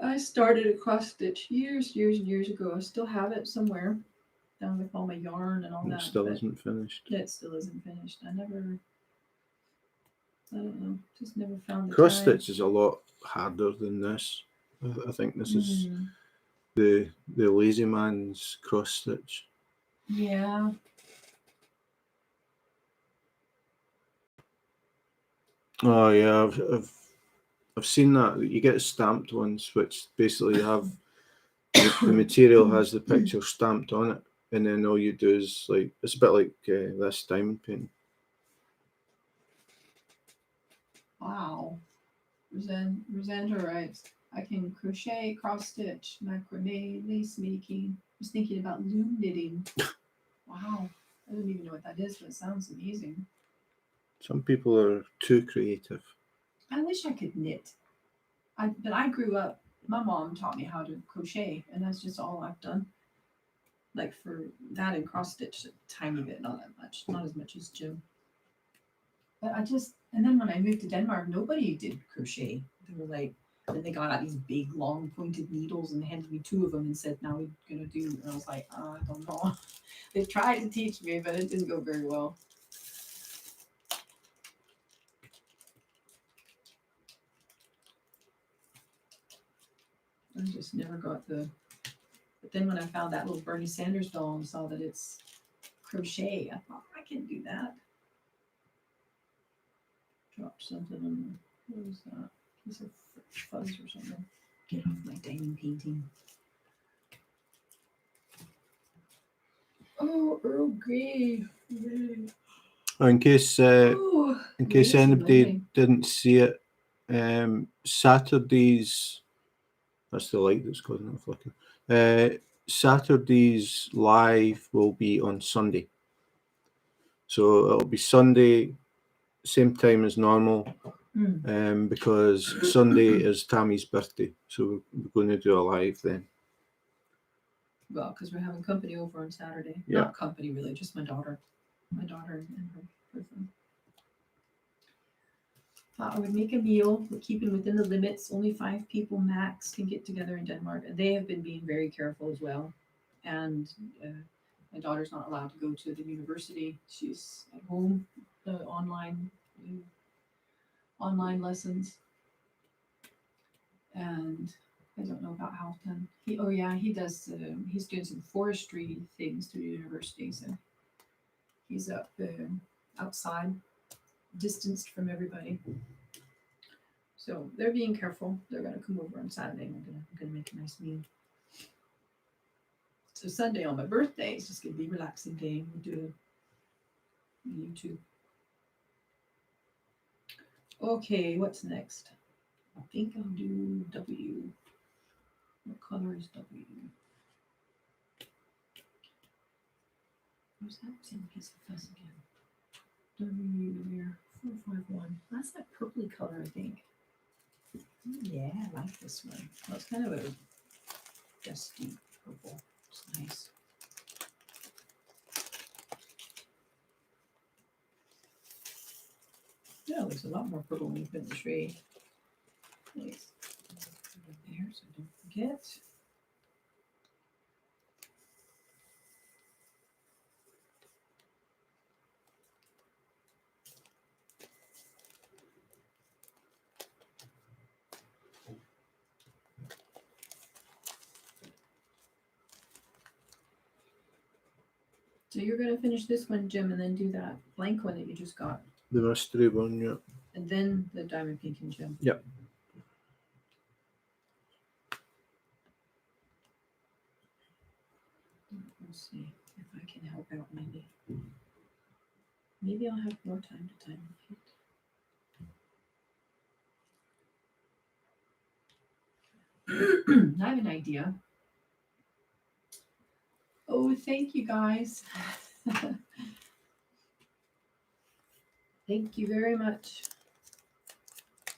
I started a cross stitch years ago. I still have it somewhere down with all my yarn and all that. It still isn't finished. It still isn't finished. I don't know, just never found the Cross time. stitch is a lot harder than this. I think this is the lazy man's cross stitch. Yeah. Oh yeah, I've seen that. You get stamped ones, which basically have the material has the picture stamped on it, and then all you do is like it's a bit like this diamond painting. Wow. Rosanda writes, I can crochet, cross stitch, macrame, lace making. I was thinking about loom knitting. Wow. I don't even know what that is, but it sounds amazing. Some people are too creative. I wish I could knit. But I grew up, my mom taught me how to crochet, and that's just all I've done. Like for that and cross stitch, a tiny bit, not that much, not as much as Jim. But and then when I moved to Denmark, nobody did crochet. They were like, then they got out these big, long, pointed needles and handed me 2 of them and said, now we're going to do. And I was like, I don't know. They tried to teach me, but it didn't go very well. I just never got the. But then when I found that little Bernie Sanders doll and saw that it's crochet, I thought, I can do that. Dropped something on the. What was that? Piece of fuzz or something. Get off my diamond painting. Oh, Earl Grey. In case anybody didn't see it, Saturdays, that's the light that's causing it flicker. Saturdays live will be on Sunday. So it'll be Sunday, same time as normal, because Sunday is Tammy's birthday. So we're going to do a live then. Well, because we're having company over on Saturday. Yeah. Not company, really, just my daughter. My daughter and her person. Thought I would make a meal, but keeping within the limits. Only 5 people max can get together in Denmark. And they have been being very careful as well. And my daughter's not allowed to go to the university. She's at home, the online lessons. And I don't know about Halton. He does. He's doing some forestry things through the university, so he's up outside, distanced from everybody. So they're being careful. They're gonna come over on Saturday. And I'm gonna make a nice meal. So Sunday on my birthday is just gonna be a relaxing day. We'll do a YouTube. Okay, what's next? I think I'll do W. What color is W? Where's that same piece of fuzz again? W there, 451. That's that purpley color, I think. Yeah, I like this one. Well, it's kind of a dusty purple. It's nice. Yeah, there's a lot more purple when you put in the tray. Nice. Put it there so I don't forget. So you're going to finish this one, Jim, and then do that blank one that you just got. The mystery one, yeah. And then the diamond pink and gem. Yep. Let's see if I can help out maybe. Maybe I'll have more time to diamond paint. I have an idea. Oh, thank you guys. Thank you very much. I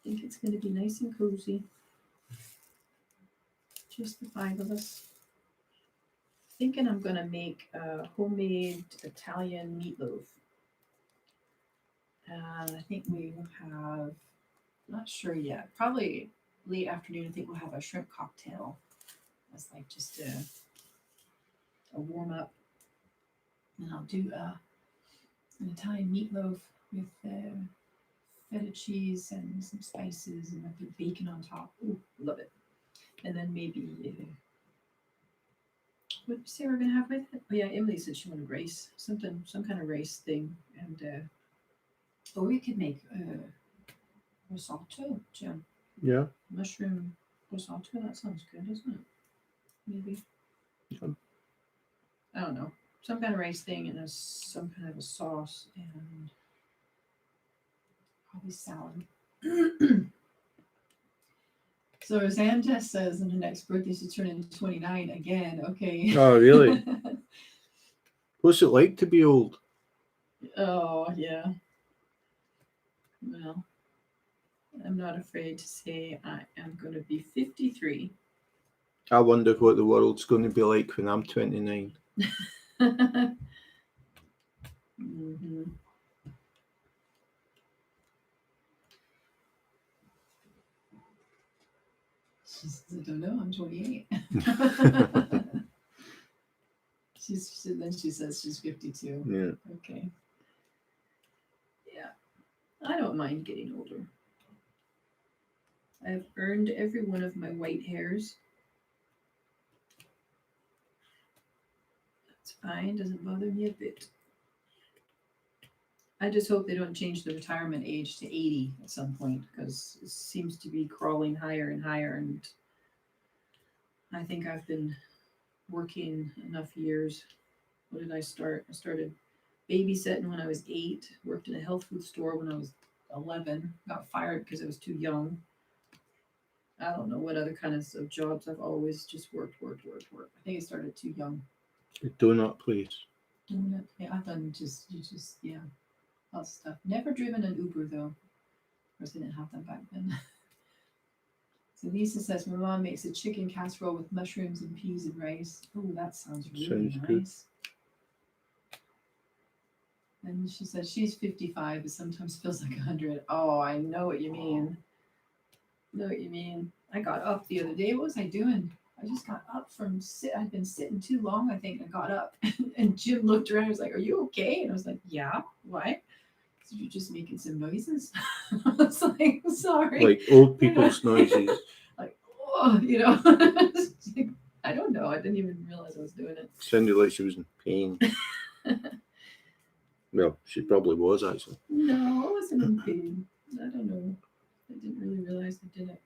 think it's going to be nice and cozy. Just the 5 of us. Thinking I'm going to make a homemade Italian meatloaf. And I think we will have, not sure yet, probably late afternoon. I think we'll have a shrimp cocktail. That's like just a warm up. And I'll do an Italian meatloaf with feta cheese and some spices and a bit of bacon on top. Ooh, love it. And then maybe, what did you say we're going to have with it? Oh yeah, Emily said she wanted rice, some kind of rice thing. And, or we could make risotto, Jim. Yeah. Mushroom risotto, that sounds good, doesn't it? Maybe. Yeah. I don't know. Some kind of rice thing and some kind of a sauce and probably salad. So Roseanne just says in her next birthday she's turning 29 again. Okay. Oh, really? What's it like to be old? Oh, yeah. Well, I'm not afraid to say I am going to be 53. I wonder what the world's going to be like when I'm 29. Mm-hmm. She says, I don't know, I'm 28. Then she says she's 52. Yeah. Okay. Yeah. I don't mind getting older. I've earned every one of my white hairs. That's fine, doesn't bother me a bit. I just hope they don't change the retirement age to 80 at some point, because it seems to be crawling higher and higher, and I think I've been working enough years. When did I start? I started babysitting when I was 8, worked in a health food store when I was 11. Got fired because I was too young. I don't know what other kinds of jobs. I've always just worked. I think I started too young. The donut place. Doing it. Yeah, I've done yeah, lots of stuff. Never driven an Uber though. Of course, I didn't have them back then. So Lisa says my mom makes a chicken casserole with mushrooms and peas and rice. Oh, that sounds really Sounds nice. good. And she says she's 55, but sometimes feels like 100. Oh, I know what you mean. Know what you mean. I got up the other day. What was I doing? I just got up from I'd been sitting too long, I think. I got up, and Jim looked around. He was like, "Are you okay?" And I was like, "Yeah. Why?" So you're just making some noises. I was like, "Sorry." Like old people's noises. Like, oh, I don't know. I didn't even realize I was doing it. Sounded like she was in pain. Well, she probably was actually. No, I wasn't in pain. I don't know. I didn't really realize I did it.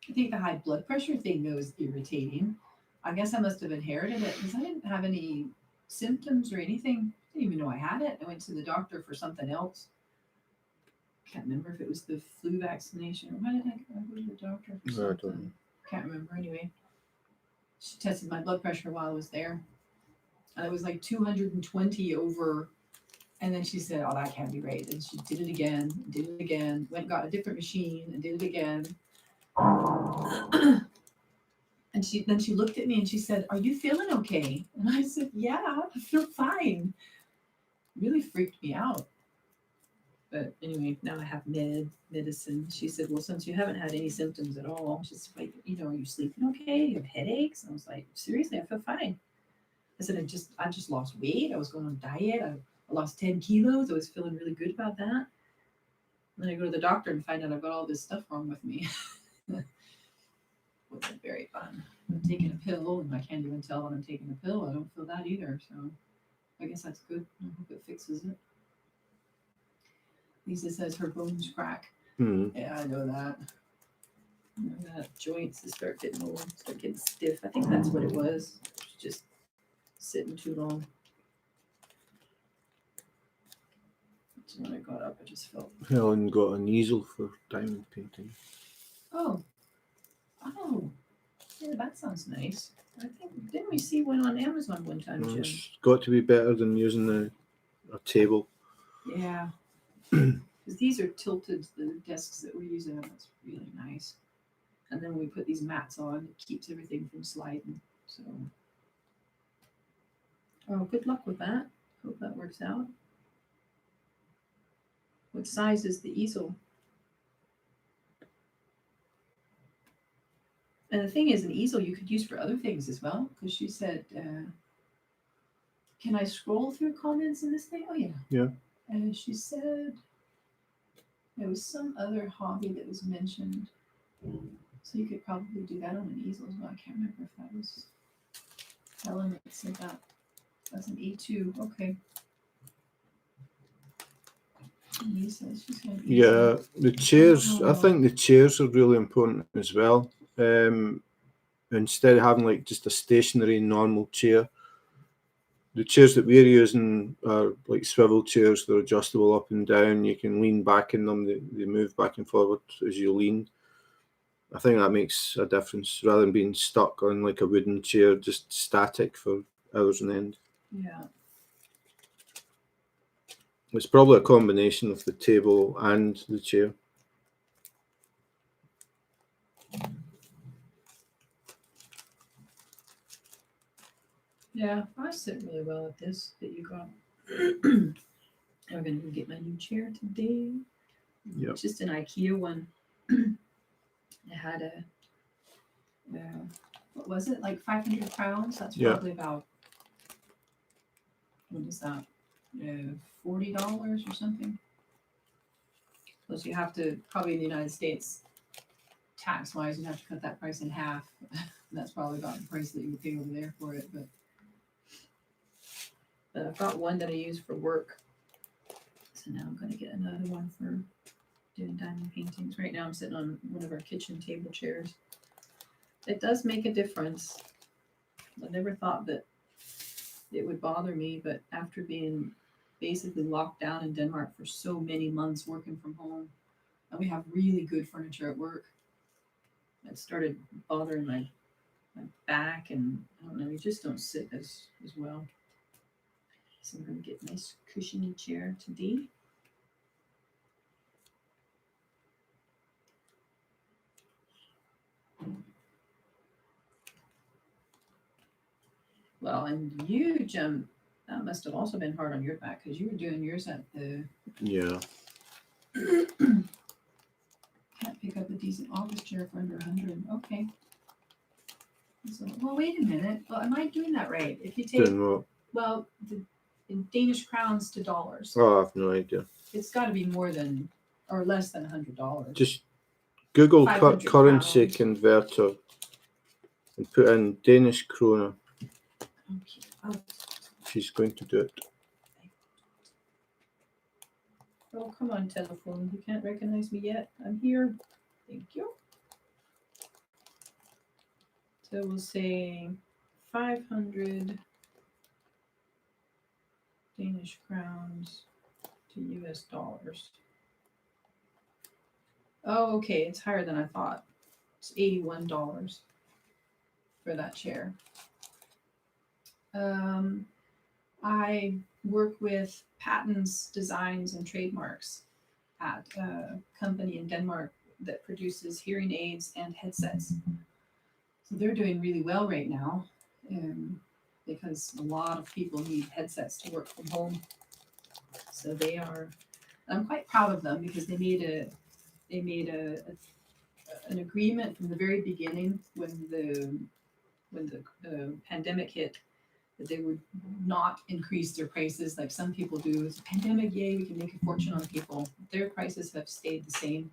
I think the high blood pressure thing though is irritating. I guess I must have inherited it because I didn't have any symptoms or anything. I didn't even know I had it. I went to the doctor for something else. Can't remember if it was the flu vaccination or why did I go to the doctor for something? I don't know. Can't remember anyway. She tested my blood pressure while I was there. And it was like 220 over. And then she said, "Oh, that can't be right." And she did it again, went and got a different machine and did it again. And she looked at me and she said, "Are you feeling okay?" And I said, "Yeah, I feel fine." Really freaked me out. But anyway, now I have medicine. She said, "Well, since you haven't had any symptoms at all, she's like, are you sleeping okay? You have headaches?" And I was like, "Seriously, I feel fine." I said, I just lost weight. I was going on a diet. I lost 10 kilos. I was feeling really good about that. And then I go to the doctor and find out I've got all this stuff wrong with me. Wasn't very fun. I'm taking a pill, and I can't even tell when I'm taking a pill. I don't feel that either. So I guess that's good. I hope it fixes it. Lisa says her bones crack. Yeah, I know that. Joints start getting old, start getting stiff. I think that's what it was. Just sitting too long. So when I got up, I just felt. Helen got an easel for diamond painting. Oh, yeah, that sounds nice. I think didn't we see one on Amazon one time, Jim? It's got to be better than using a table. Yeah, because these are tilted. The desks that we're using, that's really nice. And then when we put these mats on, it keeps everything from sliding. So, oh, good luck with that. Hope that works out. What size is the easel? And the thing is, an easel you could use for other things as well. Because she said, "Can I scroll through comments in this thing?" Oh yeah. Yeah. And she said there was some other hobby that was mentioned. So you could probably do that on an easel as well. I can't remember if that was Helen that said that. That's an E2. Okay. Lisa, she's going to Yeah, the chairs. I think the chairs are really important as well. Instead of having like just a stationary normal chair, the chairs that we're using are like swivel chairs. They're adjustable up and down. You can lean back in them. They move back and forward as you lean. I think that makes a difference rather than being stuck on like a wooden chair, just static for hours on end. Yeah. It's probably a combination of the table and the chair. Yeah, I sit really well at this that you got. I'm gonna go get my new chair today. Yep. It's just an IKEA one. It had a what was it, like 500 crowns? That's probably about, what is that? $40 or something. Plus you have to, probably in the United States, tax wise, you have to cut that price in half. That's probably about the price that you would pay over there for it. But I've got one that I use for work. So now I'm going to get another one for doing diamond paintings. Right now I'm sitting on one of our kitchen table chairs. It does make a difference. I never thought that it would bother me, but after being basically locked down in Denmark for so many months working from home. And we have really good furniture at work. It started bothering my back, and I don't know, you just don't sit as well. So I'm going to get a nice cushiony chair today. Well, and you, Jim, that must have also been hard on your back because you were doing yours at the. Yeah. Can't pick up a decent office chair for under 100. Okay. So, well, wait a minute. Well, am I doing that right? If you take, Doing what? well, in Danish crowns to dollars, Oh, I have no idea. it's got to be more than or less than $100. Just Google 500 currency crowns. converter and put in Danish krona. Okay. Oh, She's going to do it. oh, come on, telephone. You can't recognize me yet. I'm here. Thank you. So we'll say 500 Danish crowns to US dollars. Oh, okay. It's higher than I thought. It's $81 for that chair. I work with patents, designs, and trademarks at a company in Denmark that produces hearing aids and headsets. So they're doing really well right now because a lot of people need headsets to work from home. So they are. I'm quite proud of them because they made an agreement from the very beginning when the pandemic hit that they would not increase their prices like some people do. It's a pandemic, yay, we can make a fortune on people. Their prices have stayed the same,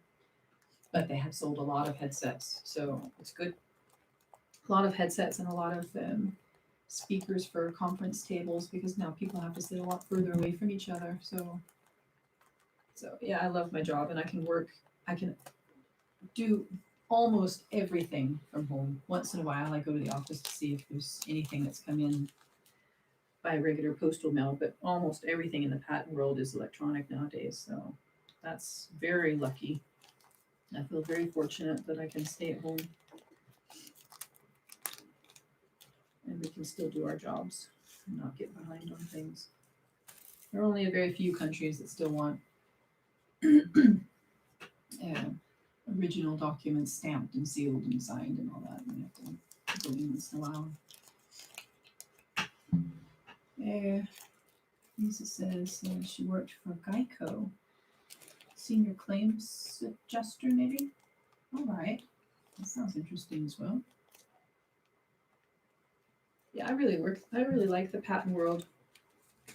but they have sold a lot of headsets, so it's good. A lot of headsets and a lot of speakers for conference tables because now people have to sit a lot further away from each other. So yeah, I love my job and I can do almost everything from home. Once in a while, I go to the office to see if there's anything that's come in by regular postal mail, but almost everything in the patent world is electronic nowadays. So that's very lucky. I feel very fortunate that I can stay at home and we can still do our jobs and not get behind on things. There are only a very few countries that still want original documents stamped and sealed and signed and all that. And we have to go in once in a while. Lisa says she worked for Geico, senior claims adjuster, maybe. All right, that sounds interesting as well. Yeah, I really like the patent world,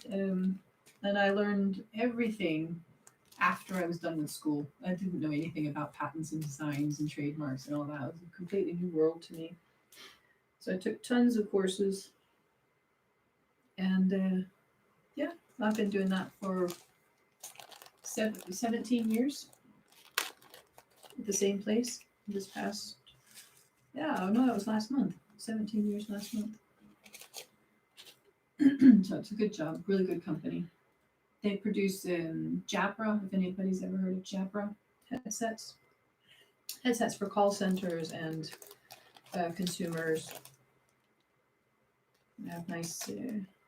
and I learned everything after I was done with school. I didn't know anything about patents and designs and trademarks and all that. It was a completely new world to me. So I took tons of courses, and yeah, I've been doing that for 17 years at the same place. This past, yeah, no, that was last month. 17 years last month. So it's a good job, really good company. They produce Jabra, if anybody's ever heard of Jabra headsets. Headsets for call centers and consumers. They have nice.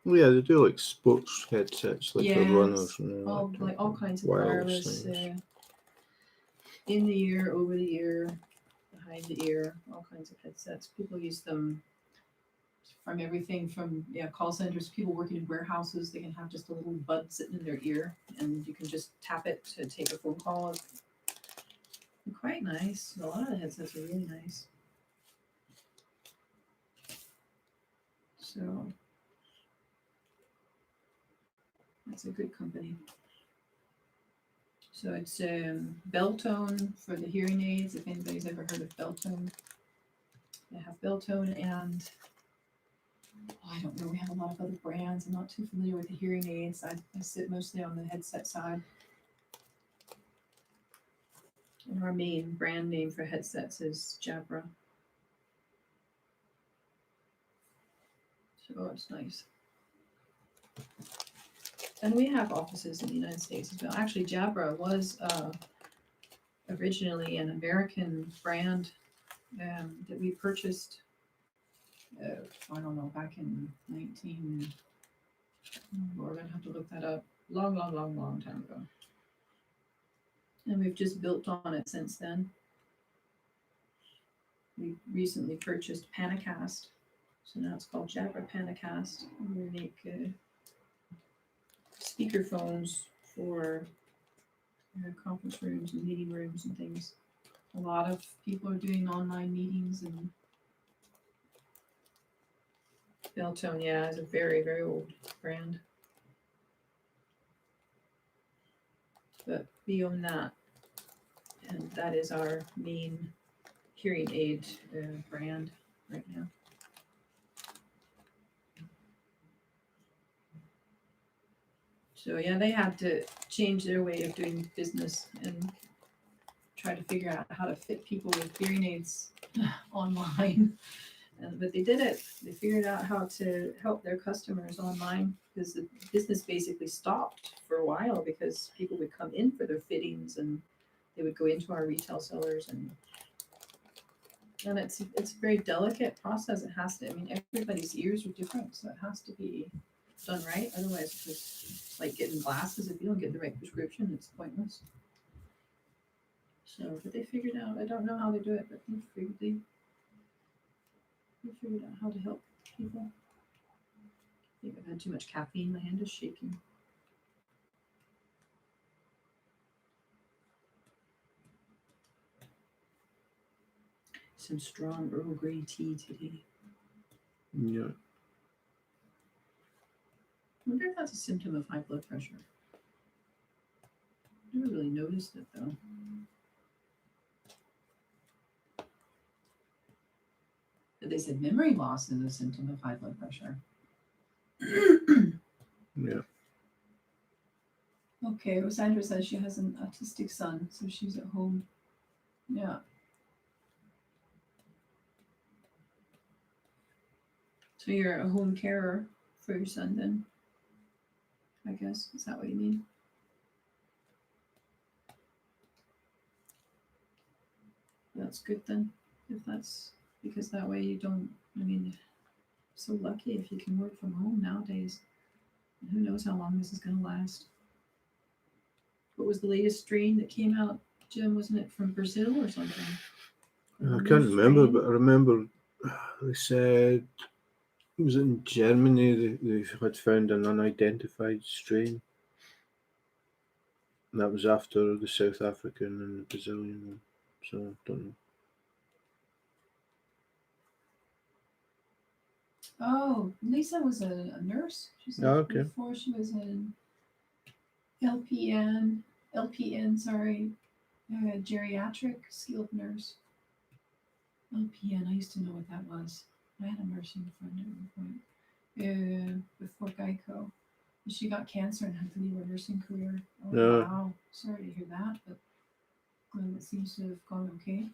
Well, yeah, they do like sports headsets, like for runners and all kinds of wireless wireless things. in the ear, over the ear, behind the ear, all kinds of headsets. People use them from everything from call centers, people working in warehouses. They can have just a little bud sitting in their ear, and you can just tap it to take a phone call. They're quite nice. A lot of the headsets are really nice. So that's a good company. So it's Beltone for the hearing aids. If anybody's ever heard of Beltone, they have Beltone and I don't know. We have a lot of other brands. I'm not too familiar with the hearing aids. I sit mostly on the headset side. And our main brand name for headsets is Jabra. So it's nice. And we have offices in the United States as well. Actually, Jabra was originally an American brand that we purchased, I don't know, back in 19, we're going to have to look that up, long time ago. And we've just built on it since then. We recently purchased Panacast, so now it's called Jabra Panacast. We make speakerphones for conference rooms and meeting rooms and things. A lot of people are doing online meetings, and Beltone, yeah, is a very old brand. But we own that, and that is our main hearing aid brand right now. So yeah, they had to change their way of doing business and try to figure out how to fit people with hearing aids online. But they did it. They figured out how to help their customers online, because the business basically stopped for a while because people would come in for their fittings and they would go into our retail sellers, and it's a very delicate process. It has to. I mean, everybody's ears are different, so it has to be done right. Otherwise, it's like getting glasses. If you don't get the right prescription, it's pointless. So, but they figured out. I don't know how they do it, but they figured out how to help people. I think I've had too much caffeine. My hand is shaking. Some strong Earl Grey tea today. Yeah. I wonder if that's a symptom of high blood pressure. I never really noticed it though. But they said memory loss is a symptom of high blood pressure. Yeah. Okay, well, Sandra says she has an autistic son, so she's at home. Yeah. So you're a home carer for your son then? I guess. Is that what you mean? That's good then. If that's because that way you don't, I mean, so lucky if you can work from home nowadays. Who knows how long this is going to last? What was the latest strain that came out, Jim? Wasn't it from Brazil or something? I can't remember, but I remember they said, was it in Germany, they had found an unidentified strain. And that was after the South African and the Brazilian one. So I don't know. Oh, Lisa was a nurse. She said okay. before she was an LPN, sorry, geriatric skilled nurse. LPN, I used to know what that was. I had a nursing friend at one point before Geico. She got cancer and had to leave her nursing career. Oh, Yeah. wow. Sorry to hear that, but it seems to have gone okay.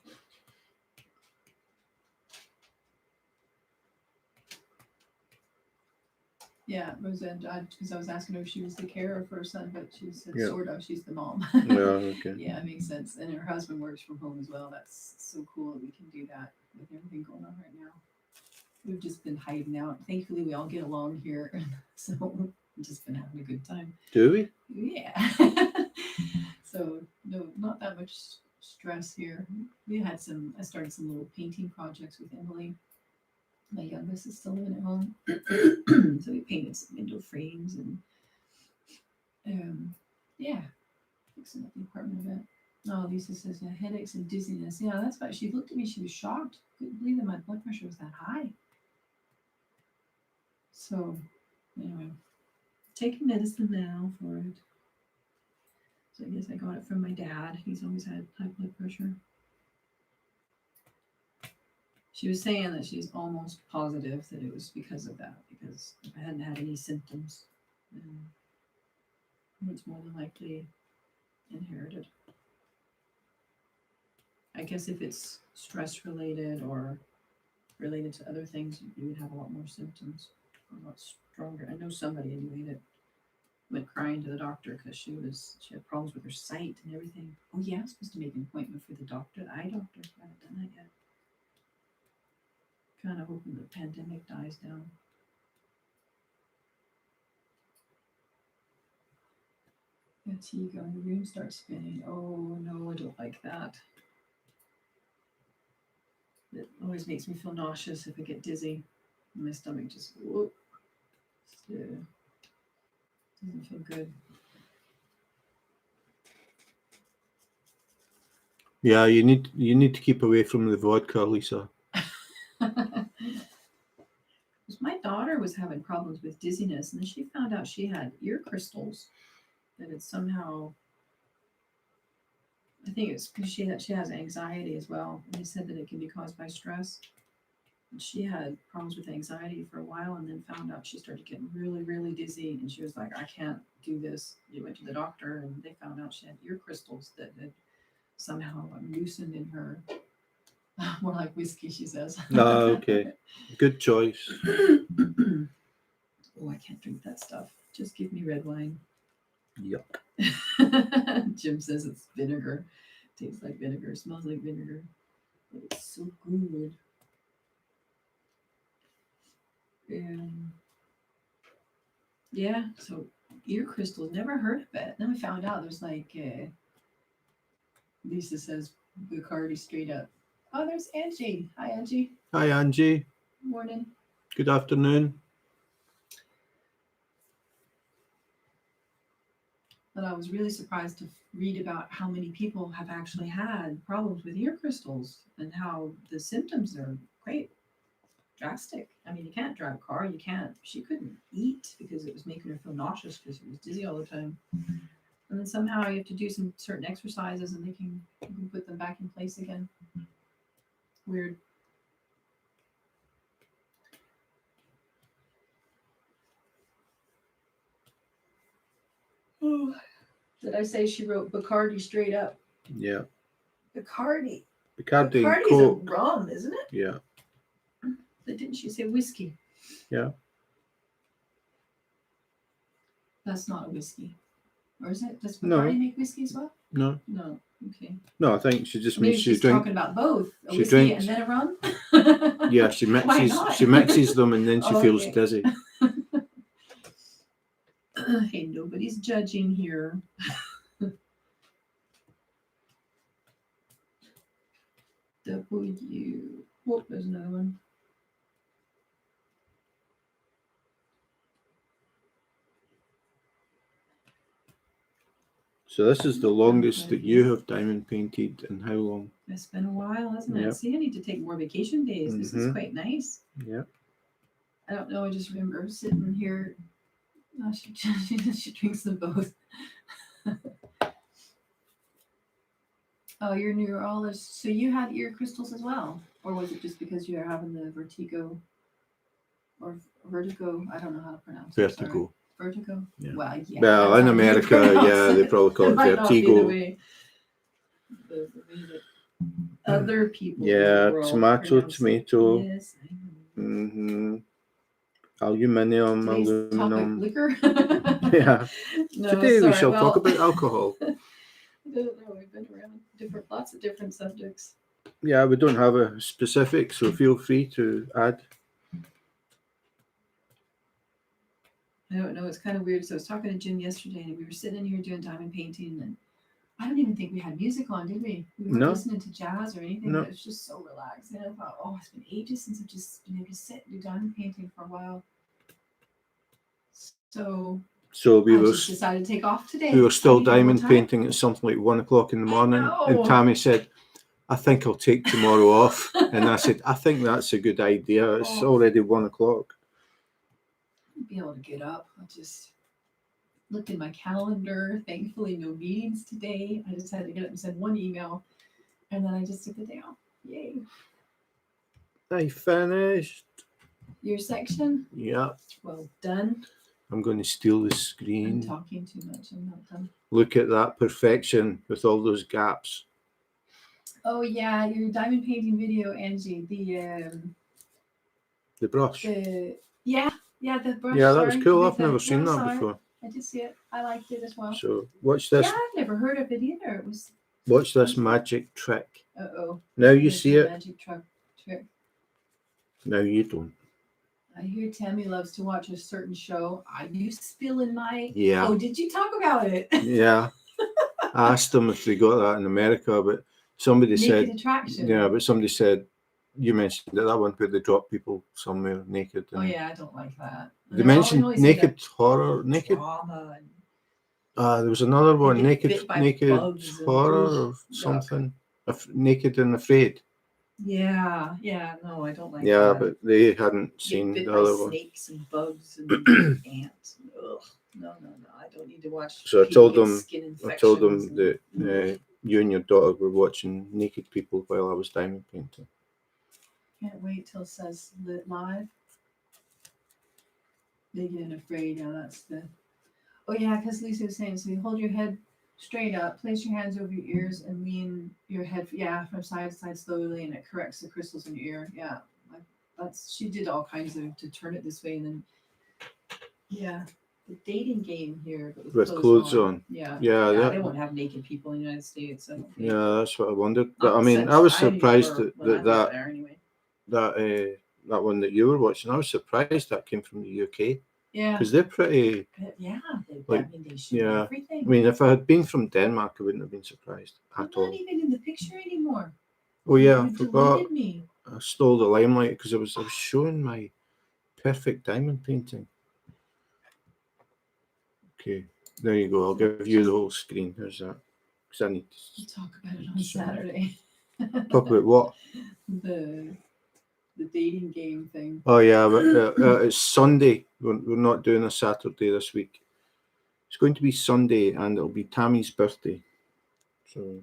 Yeah, Rosette, because I was asking her if she was the carer for her son, but she said sort of. She's the mom. Yeah, okay. Yeah, it makes sense. And her husband works from home as well. That's so cool that we can do that with everything going on right now. We've just been hiding out. Thankfully, we all get along here, so we've just been having a good time. Do we? Yeah. So no, not that much stress here. I started some little painting projects with Emily. My youngest is still living at home. So we painted some window frames and yeah, fixing up the apartment a bit. Oh, Lisa says headaches and dizziness. Yeah, that's why she looked at me. She was shocked. Couldn't believe that my blood pressure was that high. So anyway, taking medicine now for it. So I guess I got it from my dad. He's always had high blood pressure. She was saying that she's almost positive that it was because of that, because if I hadn't had any symptoms, it's more than likely inherited. I guess if it's stress related or related to other things, you would have a lot more symptoms, a lot stronger. I know somebody anyway that went crying to the doctor because she had problems with her sight and everything. Oh yeah, I'm supposed to make an appointment for the doctor, the eye doctor. I haven't done that yet. Kind of hoping the pandemic dies down. There you go. The room starts spinning. Oh no, I don't like that. It always makes me feel nauseous if I get dizzy. My stomach just whoop. Doesn't feel good. Yeah, you need to keep away from the vodka, Lisa. My daughter was having problems with dizziness, and then she found out she had ear crystals. That it's somehow, I think it's because she has anxiety as well. And they said that it can be caused by stress. And she had problems with anxiety for a while, and then found out she started getting really, really dizzy, and she was like, "I can't do this." She went to the doctor, and they found out she had ear crystals that had somehow loosened in her. More like whiskey, she says. Okay. Good choice. Oh, I can't drink that stuff. Just give me red wine. Yuck. Jim says it's vinegar. Tastes like vinegar. Smells like vinegar. But it's so good. Yeah, so ear crystals. Never heard of it. Then we found out there's like, Lisa says Bacardi straight up. Oh, there's Angie. Hi, Angie. Hi, Angie. Morning. Good afternoon. But I was really surprised to read about how many people have actually had problems with ear crystals and how the symptoms are quite drastic. I mean, you can't drive a car. You can't. She couldn't eat because it was making her feel nauseous because she was dizzy all the time. And then somehow you have to do some certain exercises, and you can put them back in place again. Weird. Oh, did I say she wrote Bacardi straight up? Yeah. Bacardi. Bacardi's a rum, isn't it? Yeah. But didn't she say whiskey? Yeah. That's not a whiskey. Or is it? Does Bacardi make whiskey as well? No. No. Okay. No, I think she just Maybe means she's talking about both. A she whiskey drinks, and then a rum? Yeah, she Why not? mixes them and then she feels Okay. dizzy. Hey, nobody's judging here. W. Oh, there's another one. So this is the longest that you have diamond painted, and how long? It's been a while, hasn't it? Yep. See, I need to take more vacation days. This is quite nice. Yeah. I don't know. I just remember sitting here. Oh, she drinks them both. Oh, you're a neurologist. So you had ear crystals as well? Or was it just because you were having the vertigo? Or vertigo? I don't know how to pronounce it. Vertigo. Vertigo? Yeah. Well, yeah. Well, in America, yeah, they probably call it vertigo. The way that other people. Yeah, tomato. Yes, I know. Mm-hmm. Aluminium. Today's topic, liquor? Yeah. No, Today we shall talk about alcohol. I don't know. We've been around lots of different subjects. Yeah, we don't have a specific, so feel free to add. I don't know. It's kind of weird. So I was talking to Jim yesterday, and we were sitting in here doing diamond painting, and I don't even think we had music on, did we? We weren't listening to jazz or anything. No. It was just so relaxed. And I thought, oh, it's been ages since I've just been able to sit and do diamond painting for a while. So we just decided to take off today. We were still diamond painting at something like 1 o'clock in the morning, and Tammy said, "I think I'll take tomorrow off." And I said, "I think that's a good idea. It's already 1 o'clock." I'll be able to get up. I just looked in my calendar. Thankfully, no meetings today. I just had to get up and send one email, and then I just took the day off. Yay! I finished your section. Yeah. Well done. I'm going to steal the screen. I'm talking too much. I'm not done. Look at that perfection with all those gaps. Oh yeah, your diamond painting video, Angie. The brush. The brush. Yeah, that was cool. I've never seen that before. I did see it. I liked it as well. So watch this. Yeah, I've never heard of it either. It was. Watch this Okay. magic trick. Uh-oh. Now you There's see the it. magic trick. Now you don't. I hear Tammy loves to watch a certain show. Are you spilling my? Yeah. Oh, did you talk about it? Yeah. I asked them if they got that in America, but somebody Naked said, Attraction. yeah, but somebody said, you mentioned that one where they drop people somewhere naked. Oh yeah, I don't like that. They mentioned naked horror, naked. Drama. There was another one, naked bugs horror and, or something. Naked and Afraid. Yeah, no, I don't like Yeah, that. but they hadn't seen bit the by other one. snakes and bugs and ants. Ugh. No, I don't need to watch. So I people told get them, skin that you and your daughter were watching naked people while I was diamond painting. Can't wait till it says lit live. Naked and Afraid. Yeah, that's the. Oh yeah, because Lisa was saying, so you hold your head straight up, place your hands over your ears, and lean your head, from side to side slowly, and it corrects the crystals in your ear. Yeah, she did all kinds of to turn it this way, and then the dating game here but with clothes on. Yeah, they won't have naked people in the United States. I don't think. Yeah, that's what I wondered. But I mean, I was surprised that one that you were watching. I was surprised that came from the UK. Yeah, because they're pretty. they shoot everything. I mean, if I had been from Denmark, I wouldn't have been surprised at all. Not even in the picture anymore. Oh yeah, I forgot. Me. I stole the limelight because I was showing my perfect diamond painting. Okay, there you go. I'll give you the whole screen. There's that. Because I need to talk about it on Saturday. Talk about what? The dating game thing. Oh yeah, but it's Sunday. We're not doing a Saturday this week. It's going to be Sunday, and it'll be Tammy's birthday. So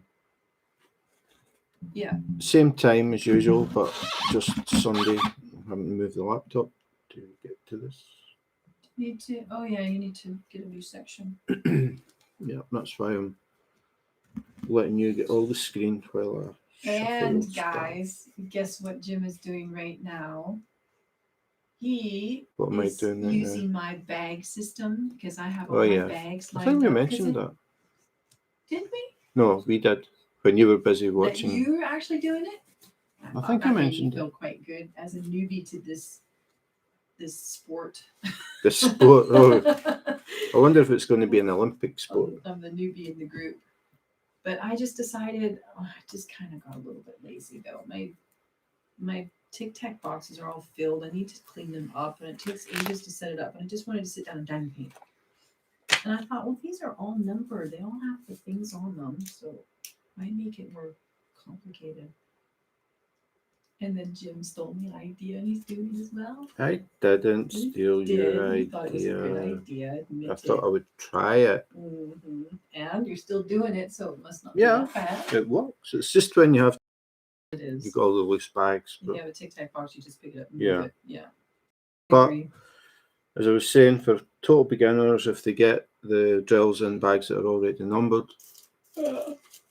yeah, same time as usual, but just Sunday. I haven't moved the laptop to get to this. Need to. Oh yeah, you need to get a new section. Yeah, that's why I'm letting you get all the screen while I. And guys, guess what Jim is doing right now? He is using my bag system because I have all my bags lined up. I think we mentioned that. Did we? No, we did when you were busy watching. That you were actually doing it? I think I mentioned it. Feel quite good as a newbie to this sport. The sport. Oh, I wonder if it's going to be an Olympic sport. I'm the newbie in the group. But I just decided, I just kind of got a little bit lazy though. My Tic Tac boxes are all filled. I need to clean them up, and it takes ages to set it up. And I just wanted to sit down and diamond paint. And I thought, well, these are all numbered. They all have the things on them, so why make it more complicated? And then Jim stole my idea, and he's doing it as well. I didn't steal your idea. Thought it was a good idea. I thought I would try it. Mm-hmm. And you're still doing it, so it must not be that bad. It works. It's just when you have. It is. You got all the loose bags. If you have a Tic Tac box, you just pick it up and move it. Yeah. But as I was saying, for total beginners, if they get the drills in bags that are already numbered,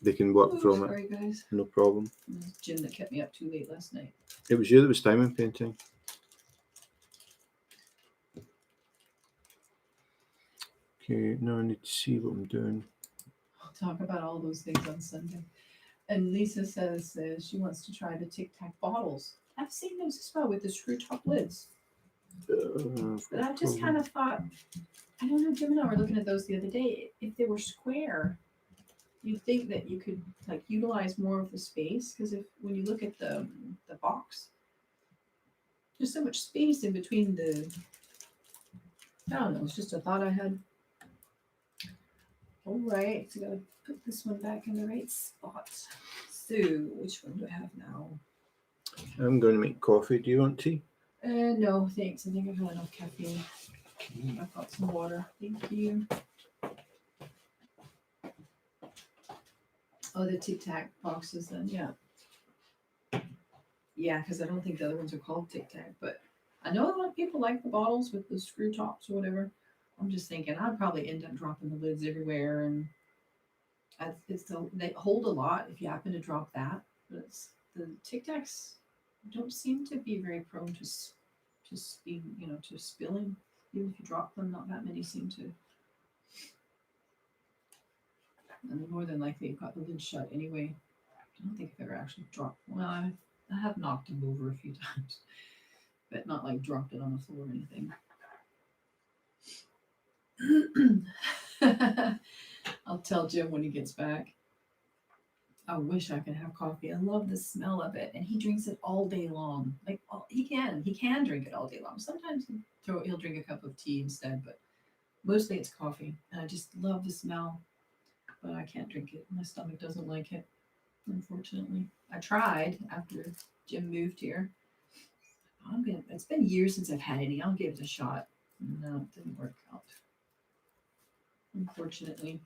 they can work from it. Guys. No problem. It was Jim that kept me up too late last night. It was you that was diamond painting. Okay, now I need to see what I'm doing. I'll talk about all those things on Sunday. And Lisa says she wants to try the Tic Tac bottles. I've seen those as well with the screw top lids. But I just kind of thought, I don't know, Jim and I were looking at those the other day. If they were square, you'd think that you could utilize more of the space, because when you look at the box, there's so much space in between I don't know, it's just a thought I had. All right, so I gotta put this one back in the right spot. So, which one do I have now? I'm going to make coffee. Do you want tea? No, thanks. I think I've had enough caffeine. I've got some water. Thank you. Oh, the Tic Tac boxes then, yeah. Yeah, because I don't think the other ones are called Tic Tac, but I know a lot of people like the bottles with the screw tops or whatever. I'm just thinking I'd probably end up dropping the lids everywhere, and they hold a lot if you happen to drop that. But the Tic Tacs don't seem to be very prone to spilling. Even if you drop them, not that many seem to and more than likely it got the lid shut anyway. I don't think I've ever actually dropped. Well, I have knocked him over a few times, but not like dropped it on the floor or anything. I'll tell Jim when he gets back. I wish I could have coffee. I love the smell of it, and he drinks it all day long. Like he can drink it all day long. Sometimes he'll drink a cup of tea instead, but mostly it's coffee. And I just love the smell, but I can't drink it. My stomach doesn't like it, unfortunately. I tried after Jim moved here. It's been years since I've had any. I'll give it a shot. No, it didn't work out, unfortunately.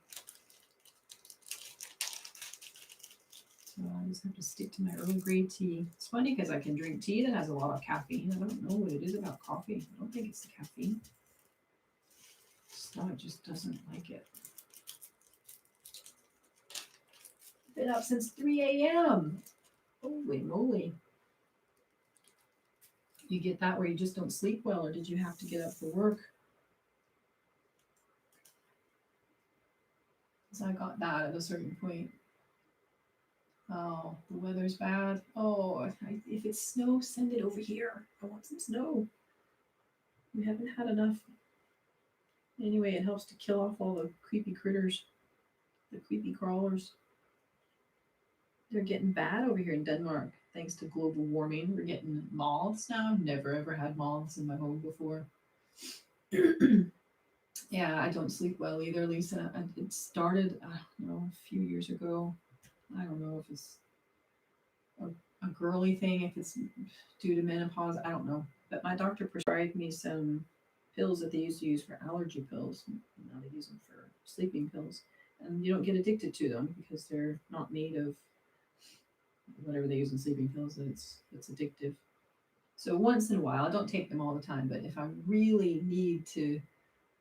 So I just have to stick to my Earl Grey tea. It's funny because I can drink tea that has a lot of caffeine. I don't know what it is about coffee. I don't think it's the caffeine. Stomach just doesn't like it. Been up since 3 a.m. Holy moly. You get that where you just don't sleep well, or did you have to get up for work? So I got that at a certain point. Oh, the weather's bad. Oh, if it's snow, send it over here. I want some snow. We haven't had enough. Anyway, it helps to kill off all the creepy critters, the creepy crawlers. They're getting bad over here in Denmark, thanks to global warming. We're getting moths now. I've never ever had moths in my home before. Yeah, I don't sleep well either, Lisa. It started, I don't know, a few years ago. I don't know if it's a girly thing, if it's due to menopause. I don't know. But my doctor prescribed me some pills that they used to use for allergy pills. Now they use them for sleeping pills. And you don't get addicted to them because they're not made of whatever they use in sleeping pills that's addictive. So once in a while, I don't take them all the time, but if I really need to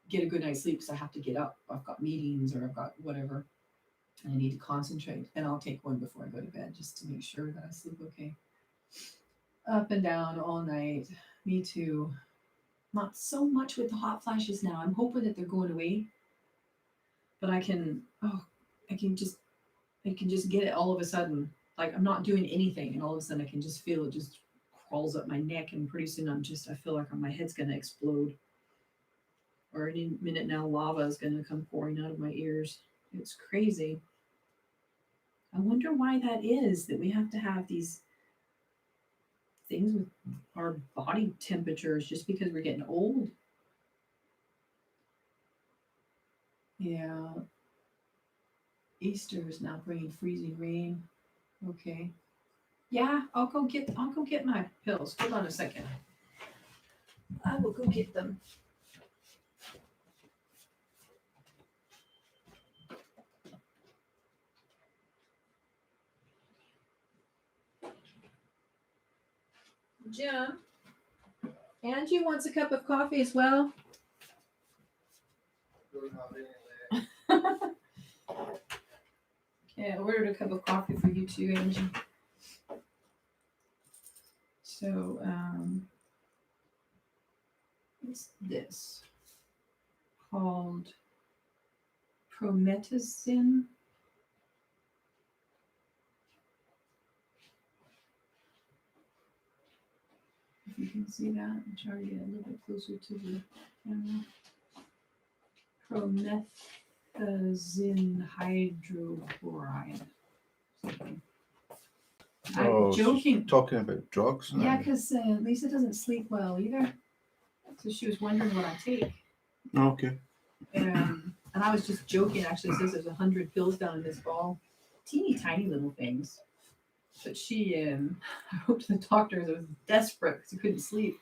get a good night's sleep because I have to get up, I've got meetings or I've got whatever, and I need to concentrate, then I'll take one before I go to bed just to make sure that I sleep okay. Up and down all night. Me too. Not so much with the hot flashes now. I'm hoping that they're going away. But I can just get it all of a sudden. Like I'm not doing anything and all of a sudden I can just feel it just crawls up my neck and pretty soon I feel like my head's gonna explode. Or any minute now lava is gonna come pouring out of my ears. It's crazy. I wonder why that is, that we have to have these things with our body temperatures just because we're getting old. Yeah. Easter is now bringing freezing rain. Okay. Yeah, I'll go get my pills. Hold on a second. I will go get them. Jim, Angie wants a cup of coffee as well. Yeah, I ordered a cup of coffee for you too, Angie. So, what's this? Called promethazine. If you can see that, I'll try to get a little bit closer to the camera. Promethazine hydrochloride. Something. I'm joking. Talking about drugs now. Yeah, because Lisa doesn't sleep well either. So she was wondering what I take. Okay. And I was just joking. Actually, it says there's 100 pills down in this ball. Teeny tiny little things. But she, I wrote to the doctor. I was desperate because I couldn't sleep.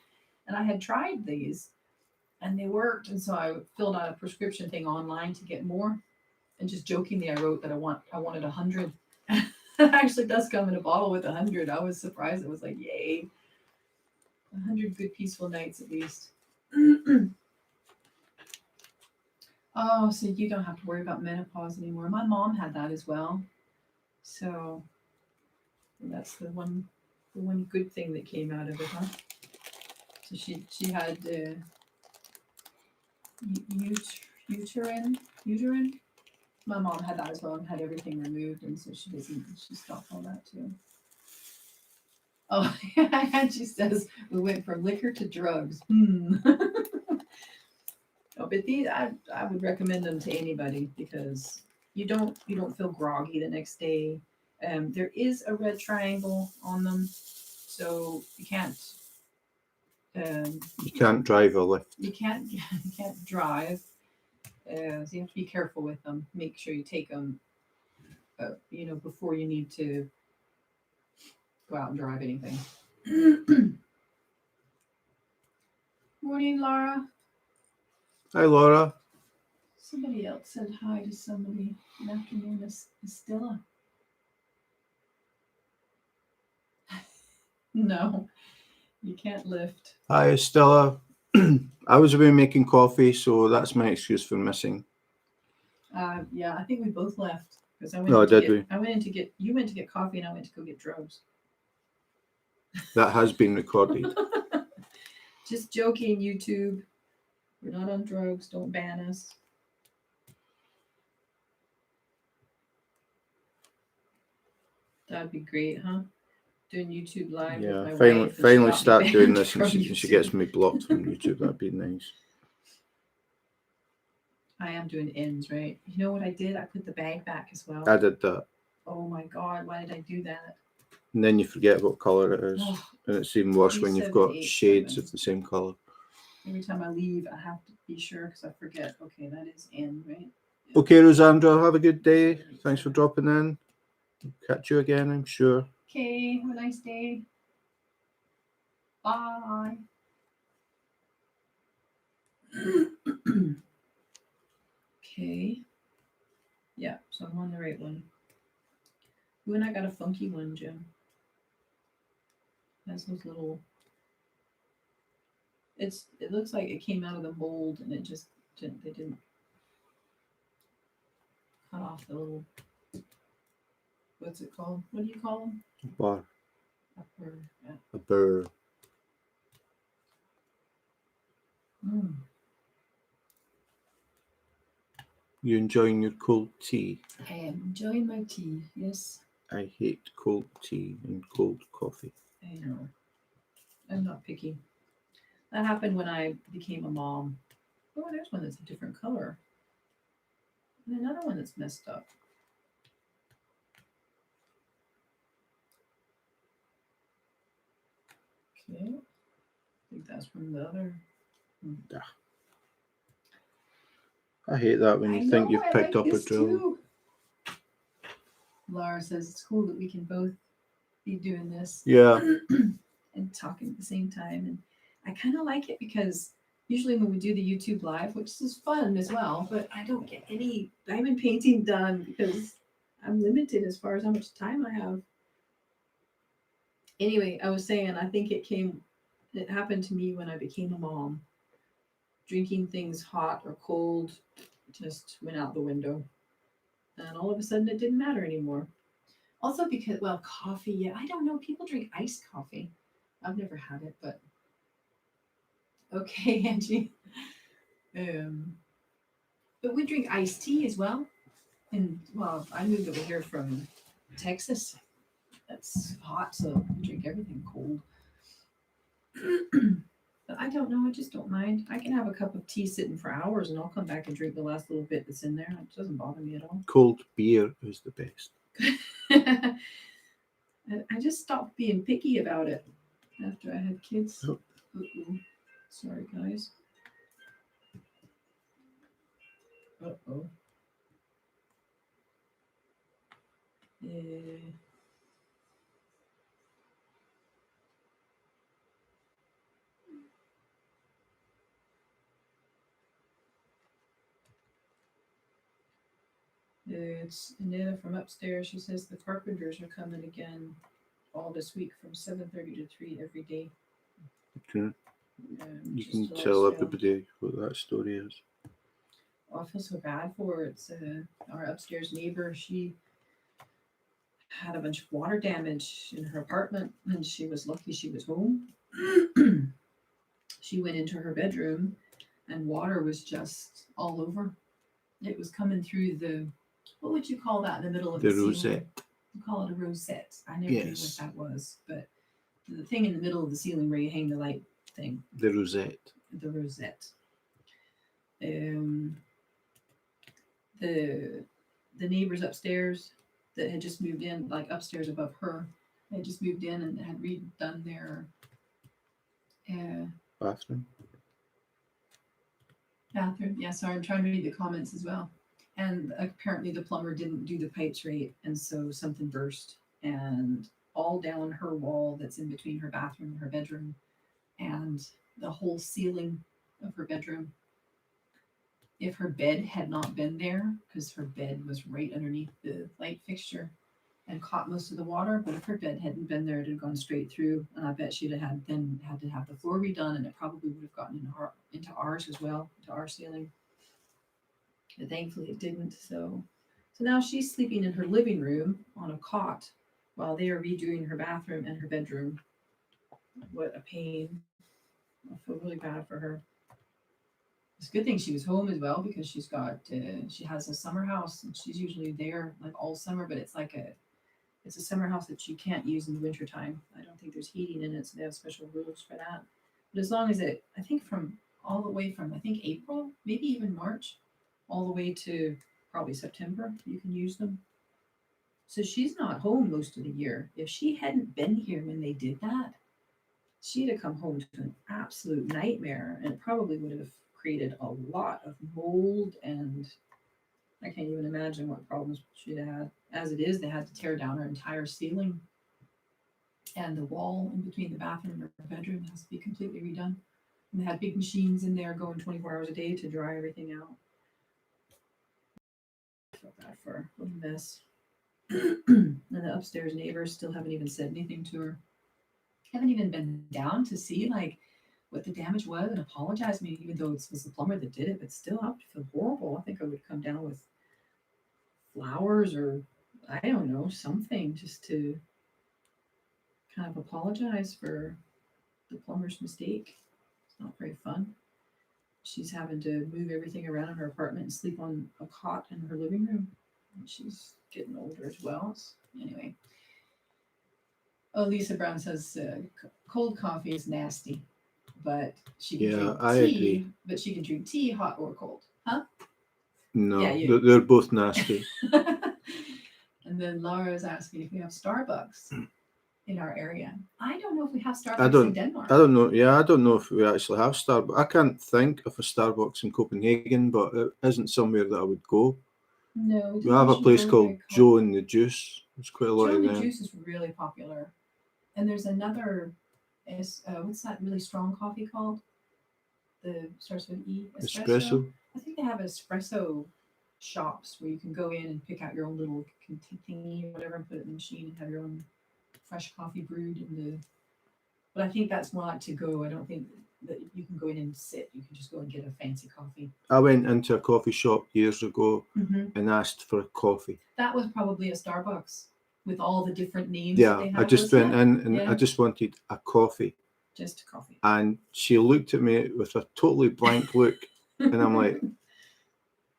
And I had tried these and they worked. And so I filled out a prescription thing online to get more. And just jokingly, I wrote that I wanted 100. It actually does come in a bottle with 100. I was surprised. It was like, yay. 100 good peaceful nights at least. Oh, so you don't have to worry about menopause anymore. My mom had that as well. So that's the one good thing that came out of it, huh? So she had uterine My mom had that as well and had everything removed, and so she doesn't. She stopped all that too. Oh, and she says we went from liquor to drugs. Oh, but these I would recommend them to anybody because you don't feel groggy the next day. There is a red triangle on them, so you can't You can't drive or lift. you can't you can't drive. So you have to be careful with them. Make sure you take them, before you need to go out and drive anything. Morning, Laura. Hi, Laura. Somebody else said hi to somebody. Good afternoon, Estella. No, you can't lift. Hi, Stella. I was away making coffee, so that's my excuse for missing. Yeah, I think we both left because I went. No, in to did get, we? I went in to get. You went to get coffee, and I went to go get drugs. That has been recorded. Just joking, YouTube. We're not on drugs. Don't ban us. That'd be great, huh? Doing YouTube live with my wife. Finally start doing banned this, and from she gets YouTube. me blocked from YouTube. That'd be nice. I am doing ends, right? You know what I did? I put the bag back as well. I did that, Oh my god, why did I do that? and then you forget what color it is, Oh, and it's even worse when you've got 3787. shades of the same color. Every time I leave, I have to be sure because I forget. Okay, that is end, right? Okay, Rosandra, have a good day. Thanks for dropping in. Catch you again, I'm sure. Okay, have a nice day. Bye. Okay. Yeah, so I'm on the right one. Ooh, and I got a funky one, Jim. Has those little. It looks like it came out of the mold and it just didn't. They didn't cut off the little. What's it called? What do you call them? Bar. Upper. Yeah. A burr. Mm. You enjoying your cold tea? I am enjoying my tea. Yes, I hate cold tea and cold coffee. I know. I'm not picky. That happened when I became a mom. Oh, there's one that's a different color. And another one that's messed up. Okay. I think that's from the other. I hate that when you think you've picked up a drill. Too. Laura says it's cool that we can both be doing this. Yeah. And talking at the same time. And I kind of like it because usually when we do the YouTube live, which is fun as well, but I don't get any diamond painting done because I'm limited as far as how much time I have. Anyway, I was saying I think it happened to me when I became a mom. Drinking things hot or cold just went out the window. And all of a sudden it didn't matter anymore. Also because, well, coffee, yeah, I don't know. People drink iced coffee. I've never had it, but okay, Angie. But we drink iced tea as well. And well, I moved over here from Texas. That's hot, so we drink everything cold. But I don't know. I just don't mind. I can have a cup of tea sitting for hours, and I'll come back and drink the last little bit that's in there. It doesn't bother me at all. Cold beer is the best. I just stopped being picky about it after I had kids. Oh. Uh-oh. Sorry, guys. Uh-oh. It's Anita from upstairs. She says the carpenters are coming again all this week from 7:30 to 3 every day. Okay. You Just can to let tell us know. everybody what that story is. Oh, I feel so bad for her. It's our upstairs neighbor. She had a bunch of water damage in her apartment, and she was lucky she was home. She went into her bedroom, and water was just all over. It was coming through What would you call that in the middle of The the ceiling? rosette. You call it a rosette. I never knew what Yes. that was, but the thing in the middle of the ceiling where you hang the light thing, The rosette. the rosette. Um, the neighbors upstairs that had just moved in, like upstairs above her, had just moved in and had redone their Bathroom. bathroom. Yeah, sorry, I'm trying to read the comments as well. And apparently the plumber didn't do the pipes right, and so something burst, and all down her wall that's in between her bathroom and her bedroom, and the whole ceiling of her bedroom. If her bed had not been there, because her bed was right underneath the light fixture and caught most of the water, but if her bed hadn't been there, it had gone straight through, and I bet she'd have had to have the floor redone, and it probably would have gotten into ours as well, into our ceiling. But thankfully it didn't. So now she's sleeping in her living room on a cot while they are redoing her bathroom and her bedroom. What a pain. I feel really bad for her. It's a good thing she was home as well, because she has a summer house, and she's usually there like all summer, but it's a summer house that you can't use in the wintertime. I don't think there's heating in it, so they have special rules for that. But as long as I think all the way from April, maybe even March, all the way to probably September, you can use them. So she's not home most of the year. If she hadn't been here when they did that, she'd have come home to an absolute nightmare, and it probably would have created a lot of mold, and I can't even imagine what problems she'd have had. As it is, they had to tear down her entire ceiling, and the wall in between the bathroom and her bedroom has to be completely redone. And they had big machines in there going 24 hours a day to dry everything out. I felt bad for her. What a mess. And the upstairs neighbors still haven't even said anything to her. Haven't even been down to see what the damage was and apologize. I mean, even though it was the plumber that did it, but still, I would feel horrible. I think I would come down with flowers, or I don't know, something, just to kind of apologize for the plumber's mistake. It's not very fun. She's having to move everything around in her apartment and sleep on a cot in her living room. And she's getting older as well. Anyway. Oh, Lisa Brown says cold coffee is nasty, but she can drink tea. Agree. But she can drink tea hot or cold. Huh? No, Yeah, they're both nasty. And then Laura's asking if we have Starbucks in our area. I don't know if we have Starbucks in Denmark. I don't know. Yeah, I don't know if we actually have Starbucks. I can't think of a Starbucks in Copenhagen, but it isn't somewhere that I would go. No, we have a place called Joe and the Juice. There's quite a lot of them. Joe and the Juice is really popular. And there's another, what's that really strong coffee called? The starts with E. Espresso. I think they have espresso shops where you can go in and pick out your own little thingy or whatever and put it in the machine and have your own fresh coffee brewed in the. But I think that's more like to go. I don't think that you can go in and sit. You can just go and get a fancy coffee. I went into a coffee shop years ago and asked for a coffee. That was probably a Starbucks with all the different names. Yeah, that they have, I just went in and I just wanted a coffee. Just a coffee. And she looked at me with a totally blank look, and I'm like,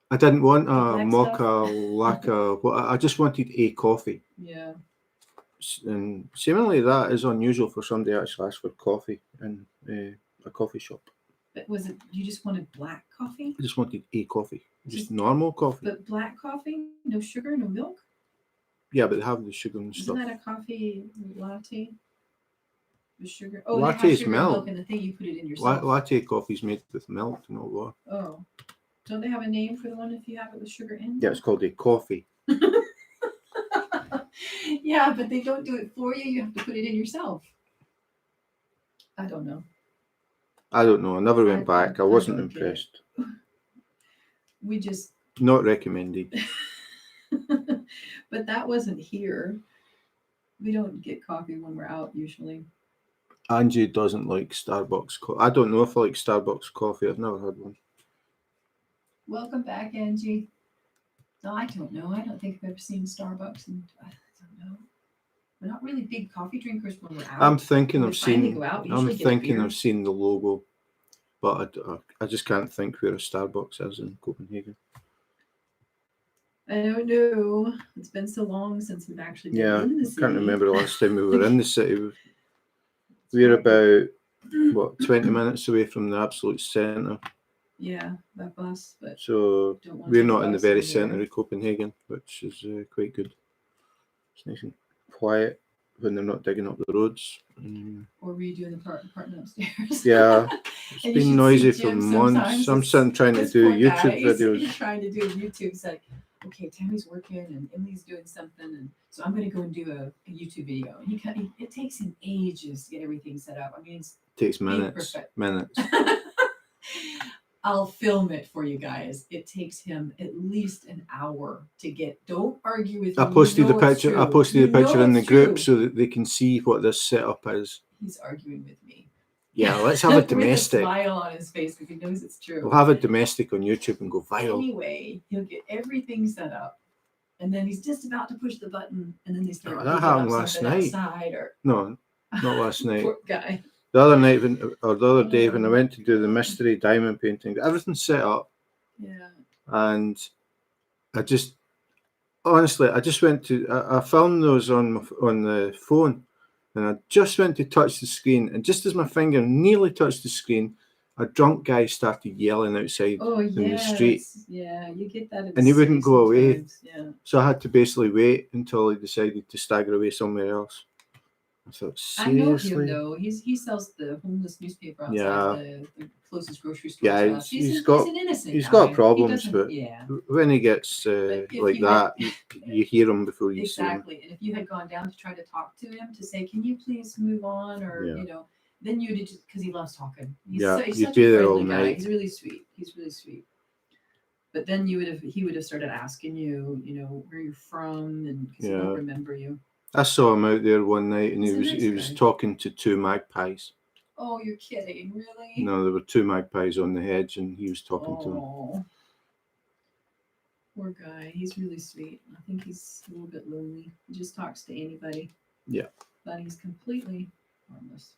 I didn't want a mocha, lacquer. I just wanted a coffee. Yeah. And seemingly that is unusual for somebody to actually ask for coffee in a coffee shop. But was it you just wanted black coffee? I just wanted a coffee, just normal coffee. But black coffee, no sugar, no milk. Yeah, but they have the sugar and stuff. Isn't that a coffee latte? The sugar. Oh, latte is milk, and the thing you put it in yourself. Latte coffee is made with milk, not water. Oh, don't they have a name for the one if you have it with sugar in? Yeah, it's called a coffee. Yeah, but they don't do it for you. You have to put it in yourself. I don't know. I never went back. I wasn't impressed. We just not recommended. But that wasn't here. We don't get coffee when we're out usually. Angie doesn't like Starbucks coffee. I don't know if I like Starbucks coffee. I've never had one. Welcome back, Angie. No, I don't know. I don't think I've ever seen Starbucks, and I don't know. We're not really big coffee drinkers when we're out. I'm thinking I've seen the logo, but I just can't think where a Starbucks is in Copenhagen. I don't know. It's been so long since we've actually been Yeah, in the I city. can't remember the last time we were in the city. It's We're right. about 20 minutes away from the absolute centre. Yeah, that bus, but So don't want to we're take the not in the bus very anywhere. centre of Copenhagen, which is quite good. It's nice and quiet when they're not digging up the roads. Or redoing the apartment upstairs. Yeah, it's And you been should see noisy Jim for months. sometimes. I'm sitting trying to This do poor guy, YouTube he's videos. trying to do a YouTube. It's like, okay, Tammy's working and Emily's doing something, and so I'm going to go and do a YouTube video. And it takes him ages to get everything set up. I mean, it's Takes being minutes. perfect. Minutes. I'll film it for you guys. It takes him at least an hour to get. Don't argue with me. I posted you know the it's picture. true. I posted You the picture know in the it's group true. so that they can see what this setup is. He's arguing with me. Yeah, let's have a With a domestic. smile on his face because he knows it's true. We'll have a domestic on YouTube and go viral. Anyway, he'll get everything set up, and then he's just about to push the button, and then they start Oh, that digging happened up last something night. outside. Or No, not last night. Poor guy. The other night, the other day when I went to do the mystery diamond painting, everything's set up, Yeah. and I just honestly, I just went to I filmed those on the phone, and I just went to touch the screen, and just as my finger nearly touched the screen, a drunk guy started yelling outside Oh in the street, yeah, you get that in the and he city wouldn't go away. sometimes. Yeah. So I had to basically wait until he decided to stagger away somewhere else. I thought, I know him seriously? though. He sells the homeless newspaper outside Yeah. the closest grocery store. Yeah, to us. he's an innocent he's guy. got He problems, doesn't- but yeah, when he gets But if like you that, you hear him before you see him. exactly. And if you had gone down to try to talk to him to say, "Can you please move on?" or Yeah. then you'd just because he loves talking. He's Yeah, he's you'd such be a there friendly all guy. night. He's really sweet. But then he would have started asking you, where you're from, and because he Yeah. don't remember you. I saw him out there one night, and He's a nice he was guy. talking to two magpies. Oh, you're kidding, really? No, there were two magpies on the hedge, and he was talking to them. Oh, poor guy. He's really sweet. I think he's a little bit lonely. He just talks to anybody. Yeah. But he's completely harmless.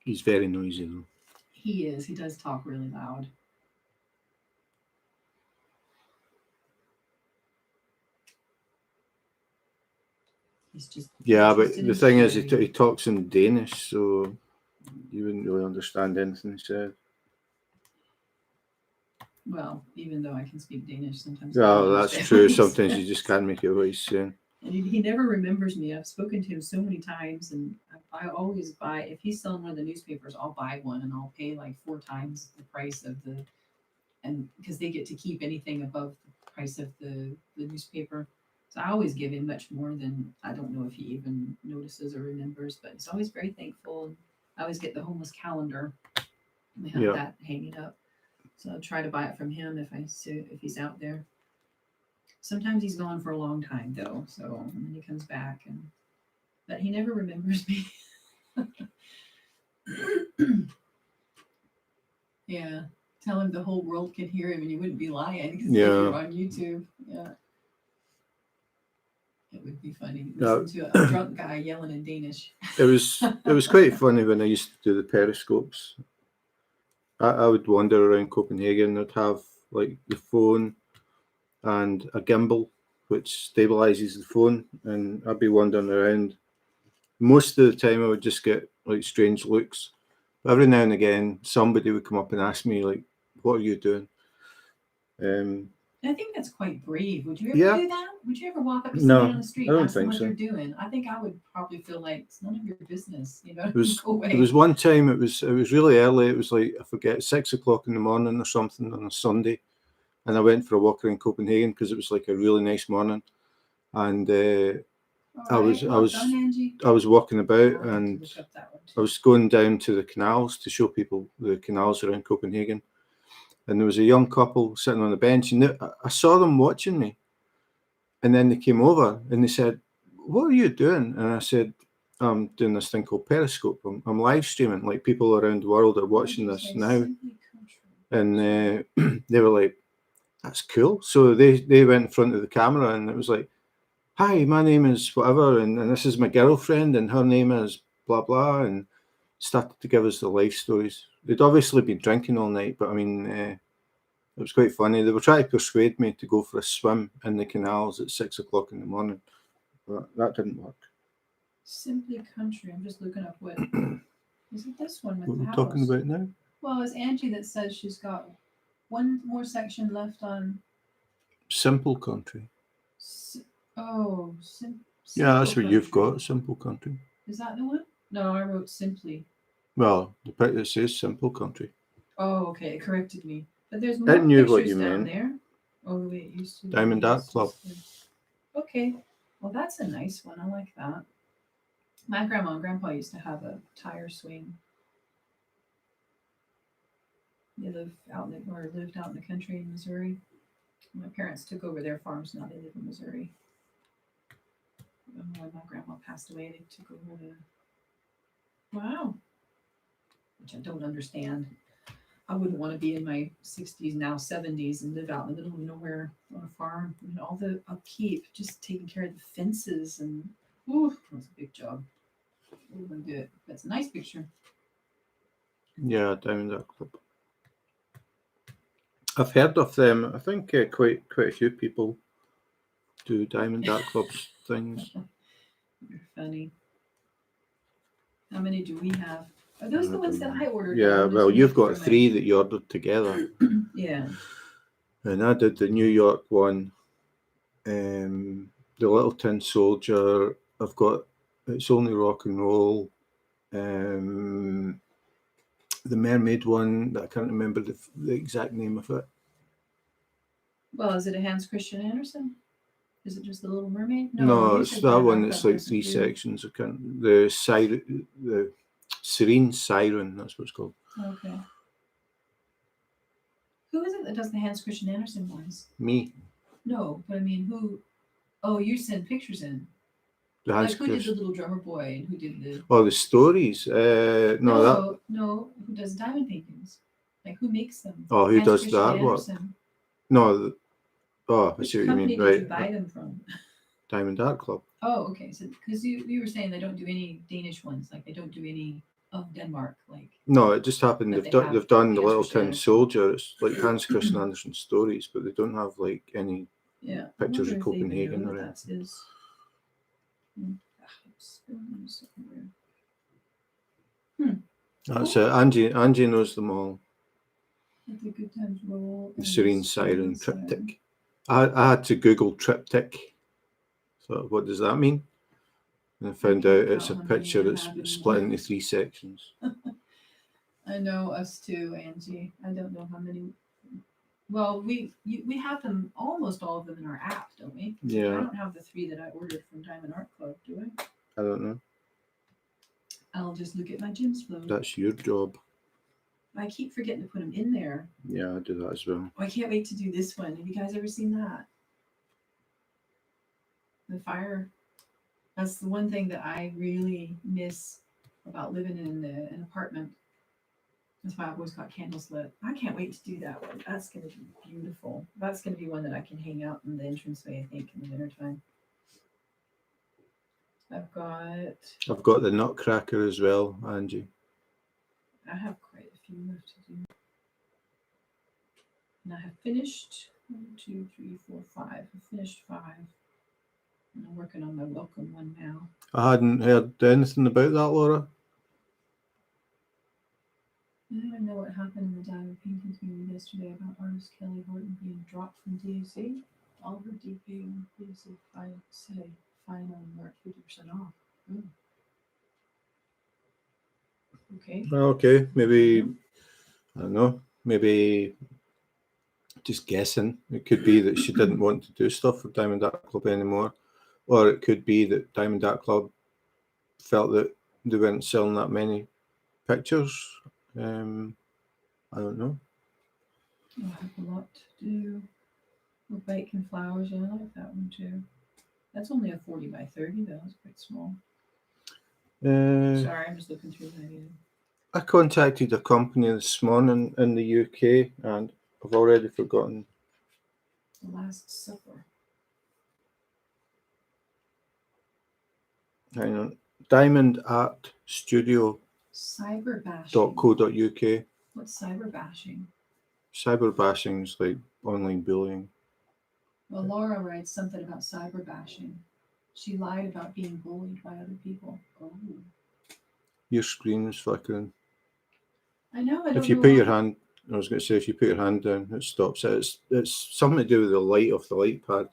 He's very noisy though. He is. He does talk really loud. He's just but the thing is, he talks in Danish, so you wouldn't really understand anything he said. Well, even though I can speak Danish, sometimes. Well, that's true. Sometimes you just can't make out what he's saying. And he never remembers me. I've spoken to him so many times, and I always buy. If he's selling one of the newspapers, I'll buy one, and I'll pay like 4 times the price of and because they get to keep anything above the price of the newspaper. So I always give him much more than, I don't know if he even notices or remembers, but he's always very thankful. And I always get the homeless calendar. And they have that hanging up. So I'll try to buy it from him if he's out there. Sometimes he's gone for a long time though, so and then he comes back but he never remembers me. Yeah. Tell him the whole world can hear him and you wouldn't be lying because you're on YouTube. Yeah. It would be funny. Listen to a drunk guy yelling in Danish. It was quite funny when I used to do the periscopes. I would wander around Copenhagen. I'd have like the phone and a gimbal which stabilizes the phone, and I'd be wandering around. Most of the time I would just get like strange looks. But every now and again somebody would come up and ask me like, what are you doing? I think that's quite brave. Would you ever do that? Would you ever walk up to somebody on the street and ask them what they're doing? I think I would probably feel like it's none of your business. Go away. There was one time it was really early. It was like, I forget, 6 o'clock in the morning or something on a Sunday, and I went for a walk around Copenhagen because it was like a really nice morning, and I was walking about, and I was going down to the canals to show people the canals around Copenhagen. And there was a young couple sitting on the bench, and I saw them watching me. And then they came over and they said, what are you doing? And I said, I'm doing this thing called Periscope. I'm live streaming, like people around the world are watching this now. And they were like, that's cool. So they went in front of the camera and it was like, hi, my name is whatever, and this is my girlfriend, and her name is blah, blah, and started to give us the life stories. They'd obviously been drinking all night, but I mean, It was quite funny. They were trying to persuade me to go for a swim in the canals at 6 o'clock in the morning, but that didn't work. Simply Country. I'm just looking up what. Is it this one with What the we're house? talking about now? Well, it's Angie that says she's got one more section left on. Simple Country. Oh, Yeah, that's what you've Country. got, Simple Country. Is that the one? No, I wrote Simply. Well, the bit that says Simple Country. Oh, okay, it corrected me. But there's more It knew what pictures you down meant. there. Oh, the way it used to. Diamond Art Club. Okay, well that's a nice one. I like that. My grandma and grandpa used to have a tire swing. They lived out in the country in Missouri. My parents took over their farms. Now they live in Missouri. When my grandma passed away, they took over the. Wow. Which I don't understand. I wouldn't want to be in my 60s, now 70s, and live out in the middle of nowhere on a farm. I mean, all the upkeep, just taking care of the fences, and that's a big job. I wouldn't do it. That's a nice picture. Yeah, Diamond Art Club. I've heard of them. I think quite a few people do Diamond Art Club's things. You're funny. How many do we have? Are those the ones that I ordered? Yeah, well, you've got 3 that you ordered together. Yeah. And I did the New York one, the Little Tin Soldier. I've got It's Only Rock and Roll, the mermaid one that I can't remember the exact name of it. Well, is it a Hans Christian Andersen? Is it just the Little Mermaid? No, it's that one. It's like 3 sections. I can't. The Serene Siren. That's what it's called. Okay. Who is it that does the Hans Christian Andersen ones? Me. No, but I mean, who? Oh, you send pictures in. The Like who did the Little Drummer Boy and who did the? Oh, the stories. No. Who does diamond paintings? Like who makes them? Oh, who Hans does Christian that work? Andersen. No. I Which see what you company mean. did Right. you buy them from? Diamond Art Club. Oh, okay. So because you were saying they don't do any Danish ones, like they don't do any of Denmark, like. No, it just happened. They've done the Little Tin Soldier. It's like Hans Christian Andersen stories, but they don't have like any pictures of Copenhagen or anything. That's it. Angie knows them all. The Good Times Roll. The Serene Siren triptych. I had to Google triptych. So what does that mean? And I found out it's a picture that's split into 3 sections. I know, us too, Angie. I don't know how many. Well, we have them, almost all of them in our app, don't we? Yeah. I don't have the 3 that I ordered from Diamond Art Club, do I? I don't know. I'll just look at my Jim's flow. That's your job. I keep forgetting to put them in there. Yeah, I do that as well. Oh, I can't wait to do this one. Have you guys ever seen that? The fire. That's the one thing that I really miss about living in an apartment. That's why I've always got candles lit. I can't wait to do that one. That's going to be beautiful. That's going to be one that I can hang out in the entranceway, I think, in the wintertime. I've got the Nutcracker as well, Angie. I have quite a few left to do. And I have finished 1, 2, 3, 4, 5. I've finished 5. And I'm working on my welcome one now. I hadn't heard anything about that, Laura. I don't even know what happened in the diamond painting community yesterday about artist Kelly Horton being dropped from DAC. All her DP on DAC final mark 50% off. Ooh. Okay. Okay, maybe, I don't know, maybe just guessing. It could be that she didn't want to do stuff for Diamond Art Club anymore. Or it could be that Diamond Art Club felt that they weren't selling that many pictures. I don't know. I have a lot to do with bacon flowers. Yeah, I like that one too. That's only a 40 by 30 though. It's quite small. Sorry, I'm just looking through that. I contacted a company this morning in the UK and I've already forgotten. The Last Supper. Hang on. Diamond Art Studio. Cyber bashing. .co.uk. What's cyber bashing? Cyber bashing is like online bullying. Well, Laura writes something about cyber bashing. She lied about being bullied by other people. Oh. Your screen is flickering. I know. I don't If you know put why. your hand, I was going to say, if you put your hand down, it stops it. It's something to do with the light of the light pad.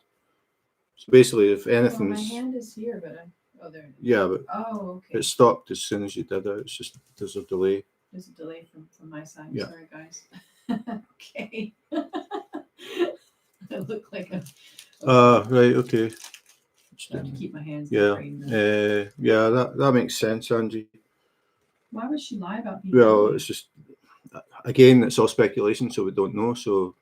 So basically, if Well, my anything's hand is here, but oh, there it is. yeah, but Oh, okay. it stopped as soon as you did it. It's just there's a delay. There's a delay from my side. Yeah. Sorry, guys. Okay. I look like a. Right, okay. I have to keep my hands Yeah, frame. yeah, that makes sense, Angie. Why would she lie about being Well, bullied? it's just again, it's all speculation, so we don't know. So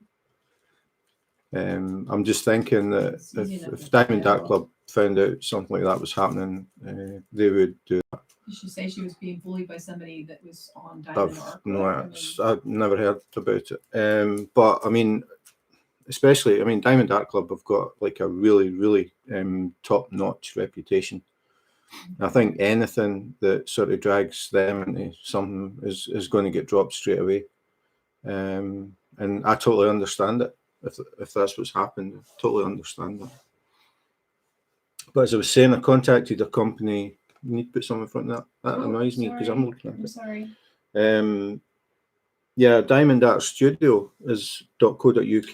I'm just thinking that It's easy enough if to Diamond tell. Dark Club found out something like that was happening, they would do that. Did she say she was being bullied by somebody that was on Diamond Arc? I've never heard about it. But I mean, especially, I mean, Diamond Art Club have got like a really, really top-notch reputation. I think anything that sort of drags them into something is going to get dropped straight away. And I totally understand it. If that's what's happened, I totally understand that. But as I was saying, I contacted a company. You need to put something in front of that. That annoys me because I'm looking at it. I'm sorry. Yeah, Diamond Art Studio is .co.uk.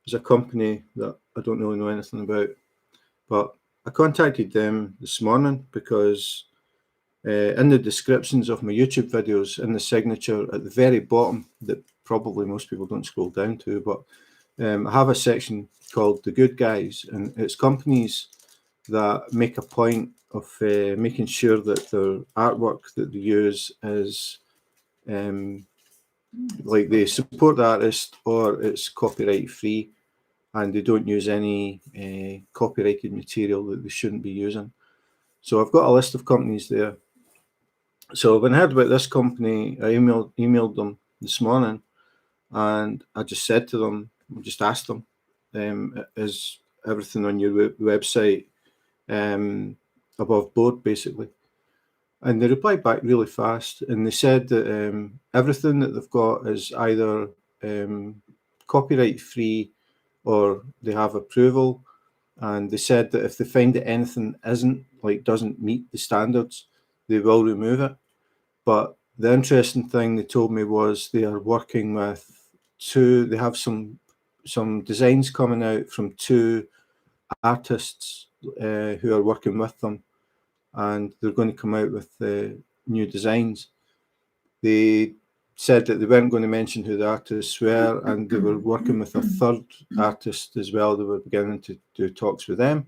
Is a company that I don't really know anything about, but I contacted them this morning because in the descriptions of my YouTube videos, in the signature at the very bottom, that probably most people don't scroll down to, but I have a section called The Good Guys, and it's companies that make a point of making sure that their artwork that they use is like they support the artist or it's copyright free, and they don't use any copyrighted material that they shouldn't be using. So I've got a list of companies there. So when I heard about this company, I emailed them this morning, and I just said to them, I just asked them, is everything on your website above board, basically? And they replied back really fast, and they said that everything that they've got is either copyright free or they have approval. And they said that if they find that anything doesn't meet the standards, they will remove it. But the interesting thing they told me was they are working with they have some designs coming out from two artists who are working with them, and they're going to come out with new designs. They said that they weren't going to mention who the artists were, and they were working with a third artist as well. They were beginning to do talks with them,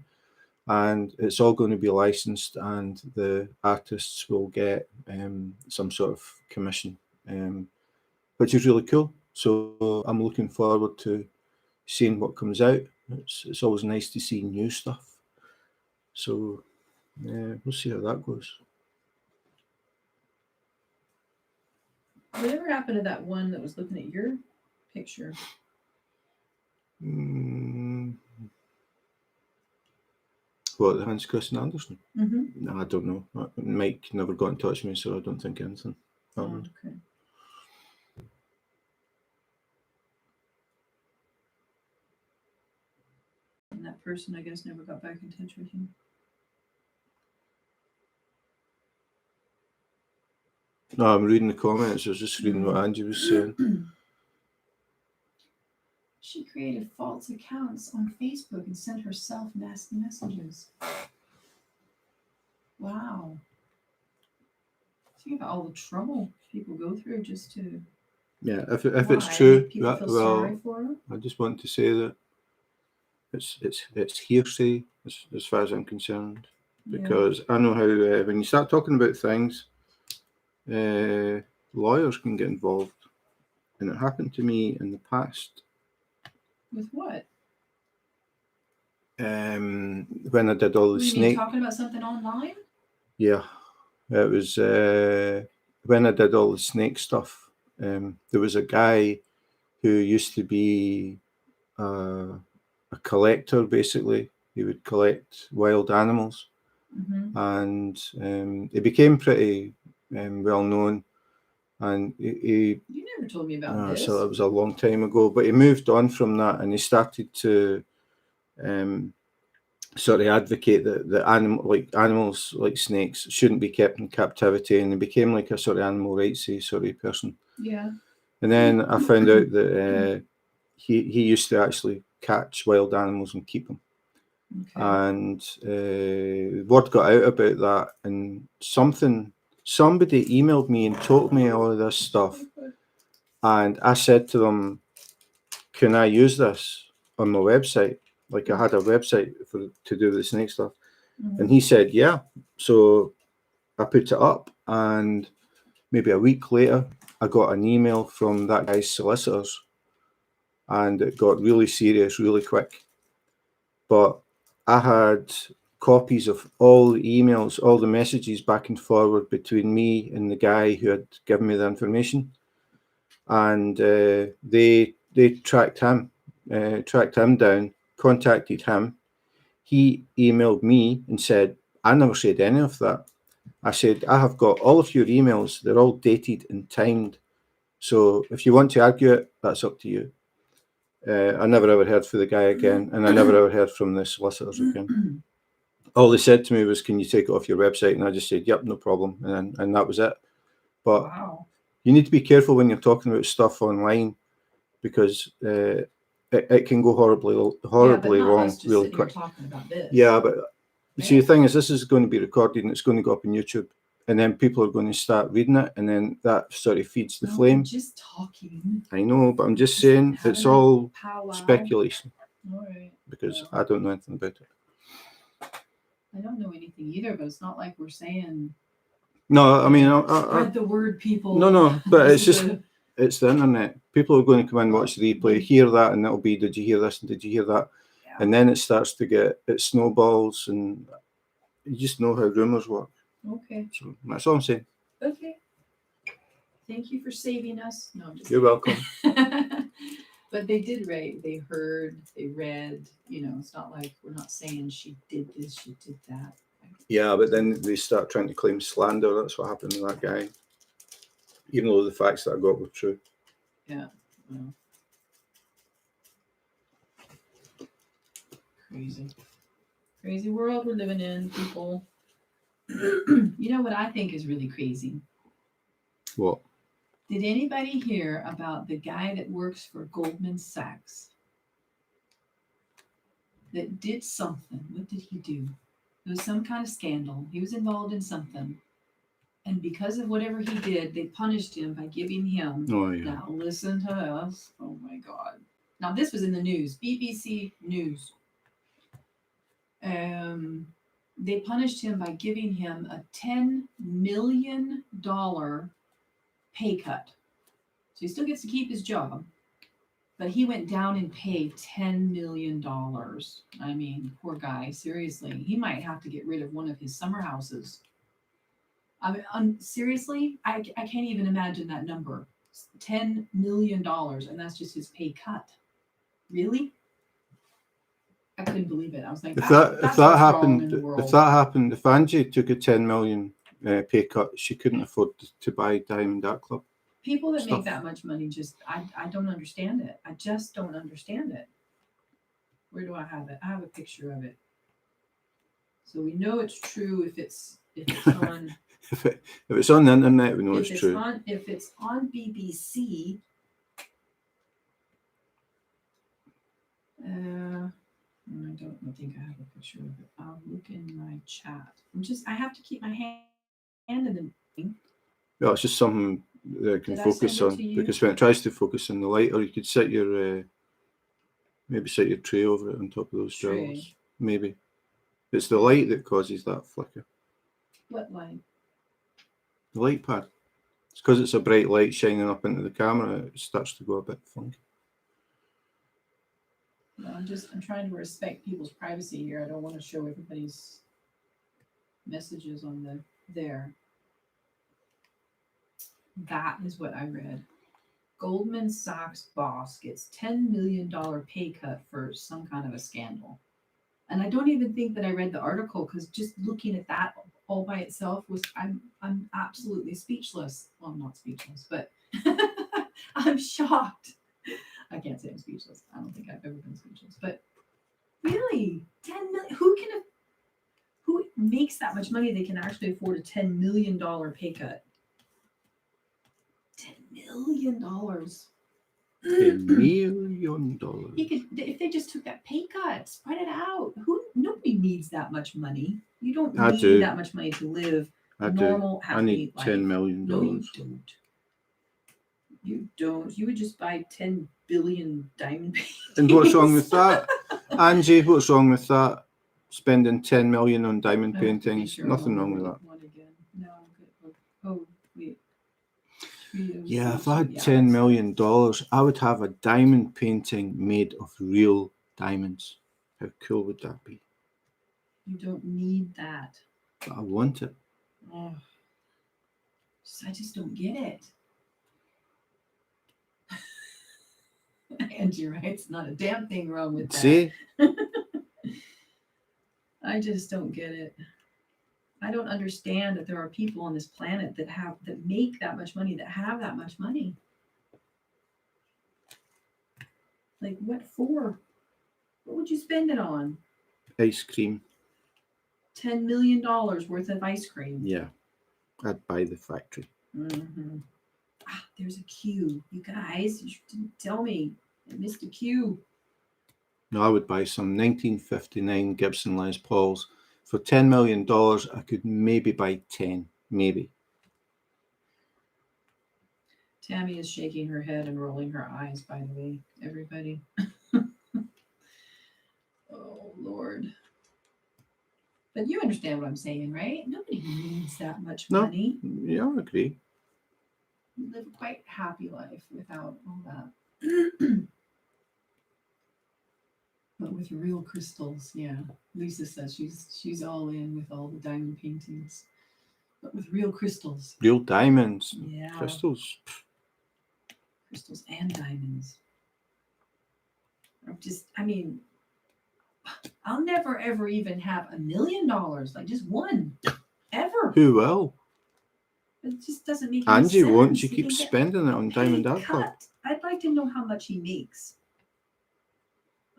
and it's all going to be licensed, and the artists will get some sort of commission, which is really cool. So I'm looking forward to seeing what comes out. It's always nice to see new stuff. So we'll see how that goes. Whatever happened to that one that was looking at your picture? What, the Hans Christian Andersen? Mm-hmm. No, I don't know. Mike never got in touch with me, so I don't think anything happened. Oh, okay. And that person, I guess, never got back in touch with you. No, I'm reading the comments. I was just reading what Angie was saying. She created false accounts on Facebook and sent herself nasty messages. Wow. Think about all the trouble people go through just to. Yeah, if it's true, people feel sorry for them. I just want to say that it's hearsay as far as I'm concerned, because I know how when you start talking about things, lawyers can get involved, and it happened to me in the past. With what? When I did all the snake. You mean talking about something online? Yeah, it was when I did all the snake stuff. There was a guy who used to be a collector, basically. He would collect wild animals, and he became pretty well known. and he You never told me about this. so it was a long time ago. But he moved on from that, and he started to sort of advocate that animals like snakes shouldn't be kept in captivity, and he became like a sort of animal rightsy sort of person. Yeah. And then I found out that he used to actually catch wild animals and keep them. Okay. And word got out about that, and somebody emailed me and told me all of this stuff, and I said to them, "Can I use this on my website?" Like I had a website to do the snake stuff, and he said, "Yeah." So I put it up, and maybe a week later, I got an email from that guy's solicitors, and it got really serious really quick. But I had copies of all the emails, all the messages back and forward between me and the guy who had given me the information, and they tracked him down, contacted him. He emailed me and said, "I never said any of that." I said, "I have got all of your emails. They're all dated and timed. So if you want to argue it, that's up to you." I never ever heard from the guy again, and I never ever heard from the solicitors again. All they said to me was, "Can you take it off your website?" And I just said, "Yep, no problem," and that was it. But Wow. you need to be careful when you're talking about stuff online, because it can go horribly not wrong us just really sitting here quick. talking about this. Yeah, but see, the thing is, this is going to be recorded and it's going to go up on YouTube, and then people are going to start reading it, and then that sort of feeds the No, flame. we're just talking. I know, but I'm just saying it's having a all powwow. speculation, All right. because Well, I don't know anything about it. I don't know anything either, but it's not like we're saying No, I mean, spread the word, people. no, but it's This just is it's the internet. People are going to come in, watch the replay, hear that, and it'll be, "Did you hear this? And did you hear that?" yeah. And then it starts to it snowballs, and you just know how rumors work. Okay. So that's all I'm saying. Okay. Thank you for saving us. No, I'm just You're welcome. But they did write, they heard, they read, it's not like we're not saying she did this, she did that. Yeah, but then they start trying to claim slander. That's what happened to that guy, even though the facts that I got were true. Yeah. Well. Crazy world we're living in, people. You know what I think is really crazy? What? Did anybody hear about the guy that works for Goldman Sachs that did something? What did he do? There was some kind of scandal. He was involved in something. And because of whatever he did, they punished him by giving him. Oh, yeah. Now, listen to us. Oh, my God. Now, this was in the news, BBC News. They punished him by giving him a $10 million pay cut. So he still gets to keep his job, but he went down in pay $10 million. I mean, poor guy, seriously. He might have to get rid of one of his summer houses. I mean, seriously, I can't even imagine that number. $10 million, and that's just his pay cut. Really? I couldn't believe it. I was like, if that happened, if Angie took a 10 million pay cut, she couldn't afford to buy Diamond Art Club. People that make that much money I don't understand it. I just don't understand it. Where do I have it? I have a picture of it. So we know it's true if it's on. if it's on the internet, we know it's true. If it's on BBC. I don't think I have a picture of it. I'll look in my chat. I have to keep my hand in the thing. Yeah, it's just something that I can focus on, because when it tries to focus on the light, or you could set your maybe set your tray over it on top of those drawers. Maybe it's the light that causes that flicker. What light? The light pad. It's because it's a bright light shining up into the camera. It starts to go a bit funky. No, I'm trying to respect people's privacy here. I don't want to show everybody's messages on there. That is what I read. Goldman Sachs boss gets $10 million pay cut for some kind of a scandal. And I don't even think that I read the article, because just looking at that all by itself was I'm absolutely speechless. Well, I'm not speechless, but I'm shocked. I can't say I'm speechless. I don't think I've ever been speechless. But really, 10 million. Who makes that much money? They can actually afford a $10 million pay cut. $10 million. $10 million. He could, if they just took that pay cut, spread it out. Nobody needs that much money. You don't I need do. that much money to live I a do. normal, I happy need life. $10 million. No, you don't. You don't. You would just buy 10 billion diamond paintings. And what's wrong with that? Angie, what's wrong with that? Spending 10 million on diamond paintings. Nothing wrong with that. No, I'm good. Oh, wait. Yeah, if I had $10 million, I would have a diamond painting made of real diamonds. How cool would that be? You don't need that. But I want it. Oh, I just don't get it. Angie writes, not a damn thing wrong with that. See? I just don't get it. I don't understand that there are people on this planet that make that much money, that have that much money. Like, what for? What would you spend it on? Ice cream. $10 million worth of ice cream. Yeah. I'd buy the factory. Mm-hmm. Ah, there's a queue. You guys, you didn't tell me. I missed a queue. No, I would buy some 1959 Gibson Les Pauls. For $10 million, I could maybe buy 10. Maybe. Tammy is shaking her head and rolling her eyes, by the way, everybody. Oh, Lord. But you understand what I'm saying, right? Nobody needs that much money. Yeah, I agree. You live a quite happy life without all that. But with real crystals, yeah. Lisa says she's all in with all the diamond paintings. But with real crystals. Real diamonds. Yeah. Crystals. Crystals and diamonds. I mean, I'll never ever even have $1 million, like just one, ever. Who will? It just doesn't make any Angie sense. won't. She He keeps can get spending it on diamond art club. cut. I'd like to know how much he makes.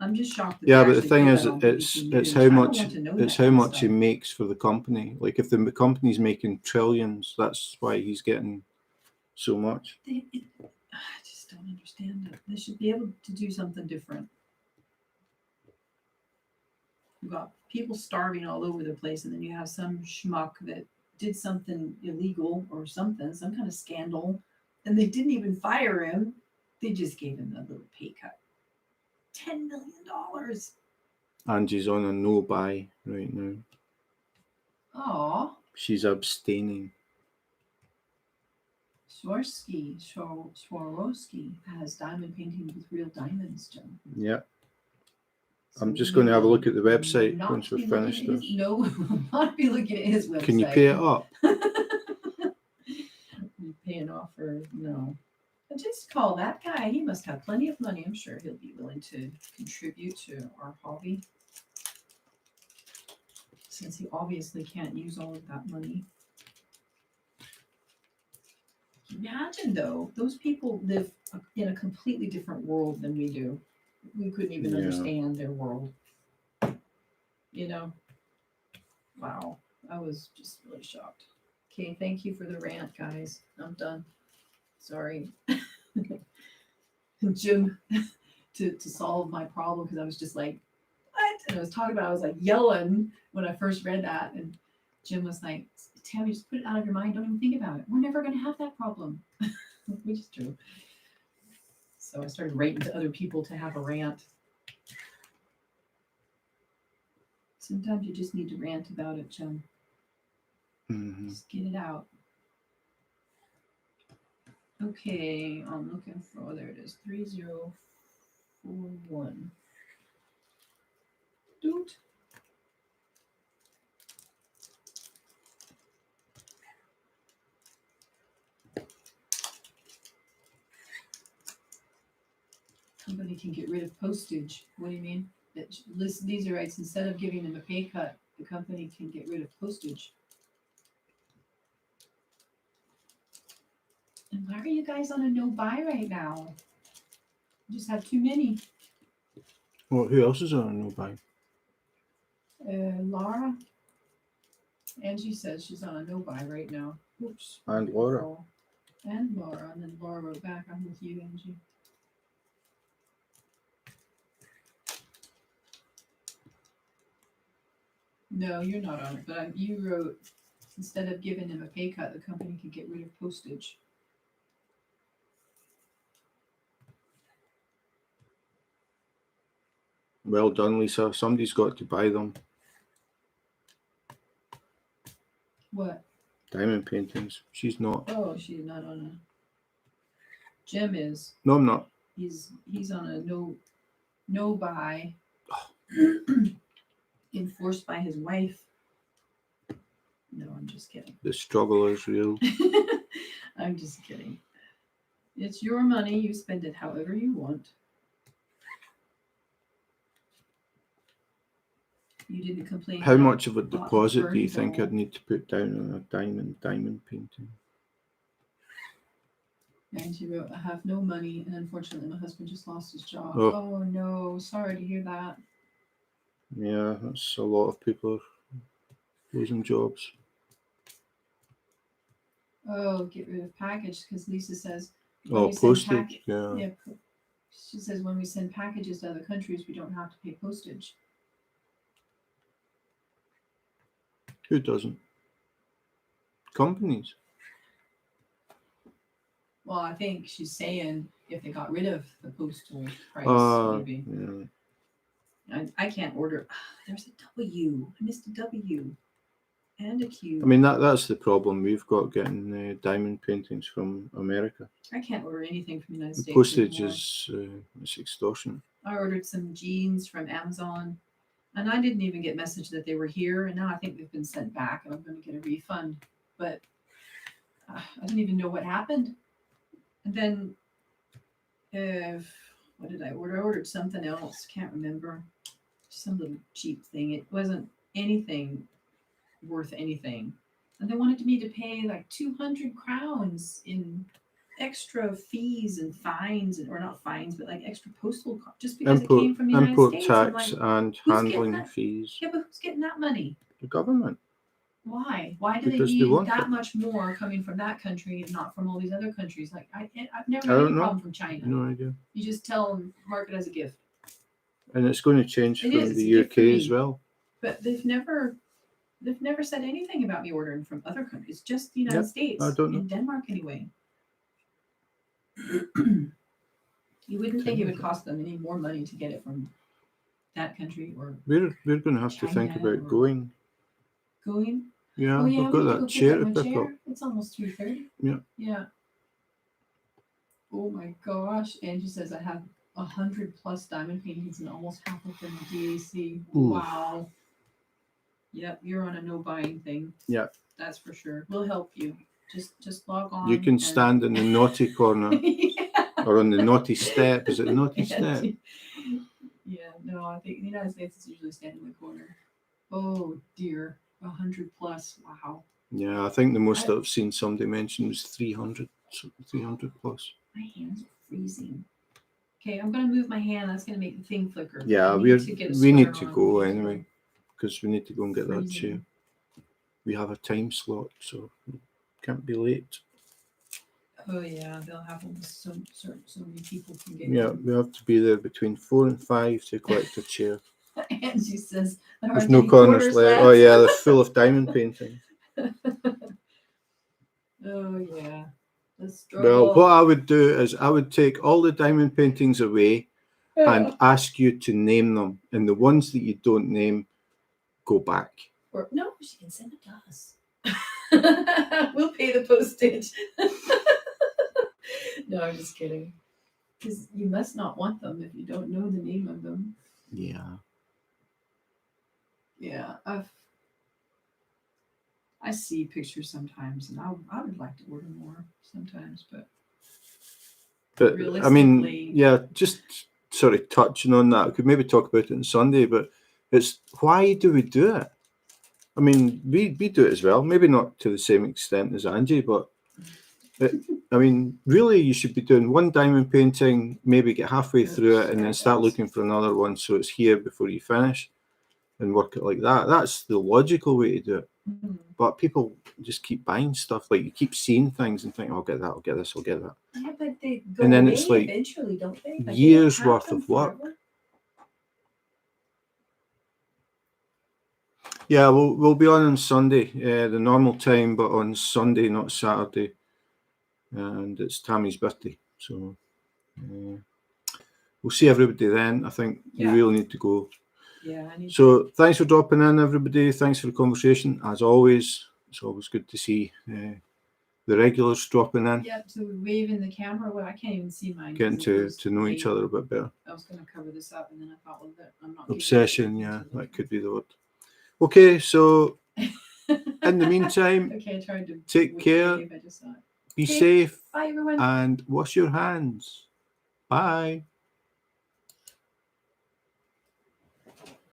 I'm just shocked. That Yeah, they but the actually thing put is, that on it's BBC it's News. how I don't much want to know it's that how kind of much he stuff. makes for the company. Like if the company's making trillions, that's why he's getting so much. I just don't understand it. They should be able to do something different. You've got people starving all over the place, and then you have some schmuck that did something illegal or something, some kind of scandal, and they didn't even fire him. They just gave him a little pay cut. $10 million. Angie's on a no buy right now. Aw. She's abstaining. Swarovski has diamond paintings with real diamonds, Jim. Yeah. So I'm just going to have a look at the website not once to we're be looking finished at his- this. No, not be looking at his website. Can you pay it up? You paying off for no. But just call that guy. He must have plenty of money. I'm sure he'll be willing to contribute to our hobby. Since he obviously can't use all of that money. Imagine though, those people live in a completely different world than we do. We couldn't even understand their world. You know? Wow. I was just really shocked. Okay, thank you for the rant, guys. I'm done. Sorry. Jim, to solve my problem, because I was just like, what? And I was talking about, I was like yelling when I first read that. And Jim was like, Tammy, just put it out of your mind. Don't even think about it. We're never going to have that problem. Which is true. So I started writing to other people to have a rant. Sometimes you just need to rant about it, Jim. Mm-hmm. Just get it out. Okay, I'm looking for, oh, there it is, 3041. Doot. Company can get rid of postage. What do you mean? Lisa writes, instead of giving them a pay cut, the company can get rid of postage. And why are you guys on a no buy right now? You just have too many. Well, who else is on a no buy? Laura. Angie says she's on a no buy right now. Oops. And Laura. Oh, and Laura. And then Laura wrote back, I'm with you, Angie. No, you're not on it, but you wrote, instead of giving him a pay cut, the company could get rid of postage. Well done, Lisa. Somebody's got to buy them. What? Diamond paintings. She's not. Oh, she's not on a. Jim is. No, I'm not. He's on a no buy. Enforced by his wife. No, I'm just kidding. The struggle is real. I'm just kidding. It's your money. You spend it however you want. You didn't complain. How much of a about deposit do you burning think ball. I'd need to put down on a diamond painting? And she wrote, I have no money, and unfortunately my husband just lost his job. Oh. Oh no, sorry to hear that. Yeah, that's a lot of people losing jobs. Oh, get rid of package, because Lisa says, when Oh, we send postage. Yeah. yeah, she says when we send packages to other countries, we don't have to pay postage. Who doesn't? Companies. Well, I think she's saying if they got rid of the postal price, maybe. Yeah. I can't order. There's a W. I missed a W and a Q. I mean, that's the problem we've got getting diamond paintings from America. I can't order anything from the United The States. postage anymore. is it's extortion. I ordered some jeans from Amazon, and I didn't even get message that they were here. And now I think they've been sent back, and I'm going to get a refund. But I don't even know what happened. And then, what did I order? I ordered something else. Can't remember. Some little cheap thing. It wasn't anything worth anything. And they wanted me to pay like 200 crowns in extra fees and fines, or not fines, but like extra postal just because it came from the United import States. I'm tax like, and who's handling getting that? fees. Yeah, but who's getting that money? The government. Why? Why do Because they they need want that it. much more coming from that country and not from all these other countries? Like I've never I had don't any know. problem from China. No idea. You just tell them mark it as a gift. And it's going to change It from is, it's the a gift for UK as me. well. But they've never said anything about me ordering from other countries, just the United States. I don't know. In Denmark anyway. You wouldn't think it would cost them any more money to get it from that country or We're going to have to think China about or- going. going. Yeah, Oh yeah, I've we got have to go that pick chair up to my pick up. chair. It's almost 3:30. Yeah. Yeah. Oh my gosh. Angie says I have 100+ diamond paintings and almost half of them are DAC. Ooh. Wow. Yep, you're on a no buying thing. Yeah. That's for sure. We'll help you. Just log on. You can stand in the naughty corner Yeah. or on the naughty step. Is it the naughty step? Yeah, no, I think in the United States it's usually standing in the corner. Oh dear. 100+. Wow. Yeah, I think the most I've seen somebody mention was 300. So 300 plus. My hands are freezing. Okay, I'm gonna move my hand. That's gonna make the thing flicker. Yeah, I we need sweater to on. go anyway because we need to go and get that Freezing. chair. We have a time slot, so can't be late. Oh yeah, they'll have so many people can get. Yeah, we have to be there between 4 and 5 to collect a chair. And she says, there There's aren't no any corners quarters left. Oh yeah, they're full of diamond painting. Oh yeah. Well, what I would do is I would take all the diamond paintings away and ask you to name them, and the ones that you don't name, go back. Or no, she can send it to us. We'll pay the postage. No, I'm just kidding. Because you must not want them if you don't know the name of them. Yeah. Yeah, I see pictures sometimes, and I would like to order more sometimes, but I mean, realistically- yeah, just sort of touching on that. We could maybe talk about it on Sunday, but it's why do we do it? I mean, we do it as well. Maybe not to the same extent as Angie, but I mean, really, you should be doing one diamond painting, maybe get halfway Oops, through it, and there then it start goes. looking for another one so it's here before you finish, and work it like that. That's the logical way to do it. Mhm. But people just keep buying stuff. Like, you keep seeing things and think, I'll get that, I'll get this, I'll get that. Yeah, but they go And then away it's like eventually, don't they? Like, they don't years have worth them of work. forever. Yeah, we'll be on Sunday, the normal time, but on Sunday, not Saturday. And it's Tammy's birthday, so we'll see everybody then. I think we Yeah. really need to go. Yeah, I need to. So thanks for dropping in, everybody. Thanks for the conversation. As always, it's always good to see the regulars dropping in, Yep, so waving the camera. Well, I can't even see mine. 'cause getting it to goes know each way- other a bit better. I was going to cover this up, and then I thought, well, that I'm not. giving Obsession, you yeah, to look that could be the word. Okay, so in the meantime, okay, I tried to take care. wave, I just saw it. Be Okay, safe, bye, everyone. and wash your hands. Bye.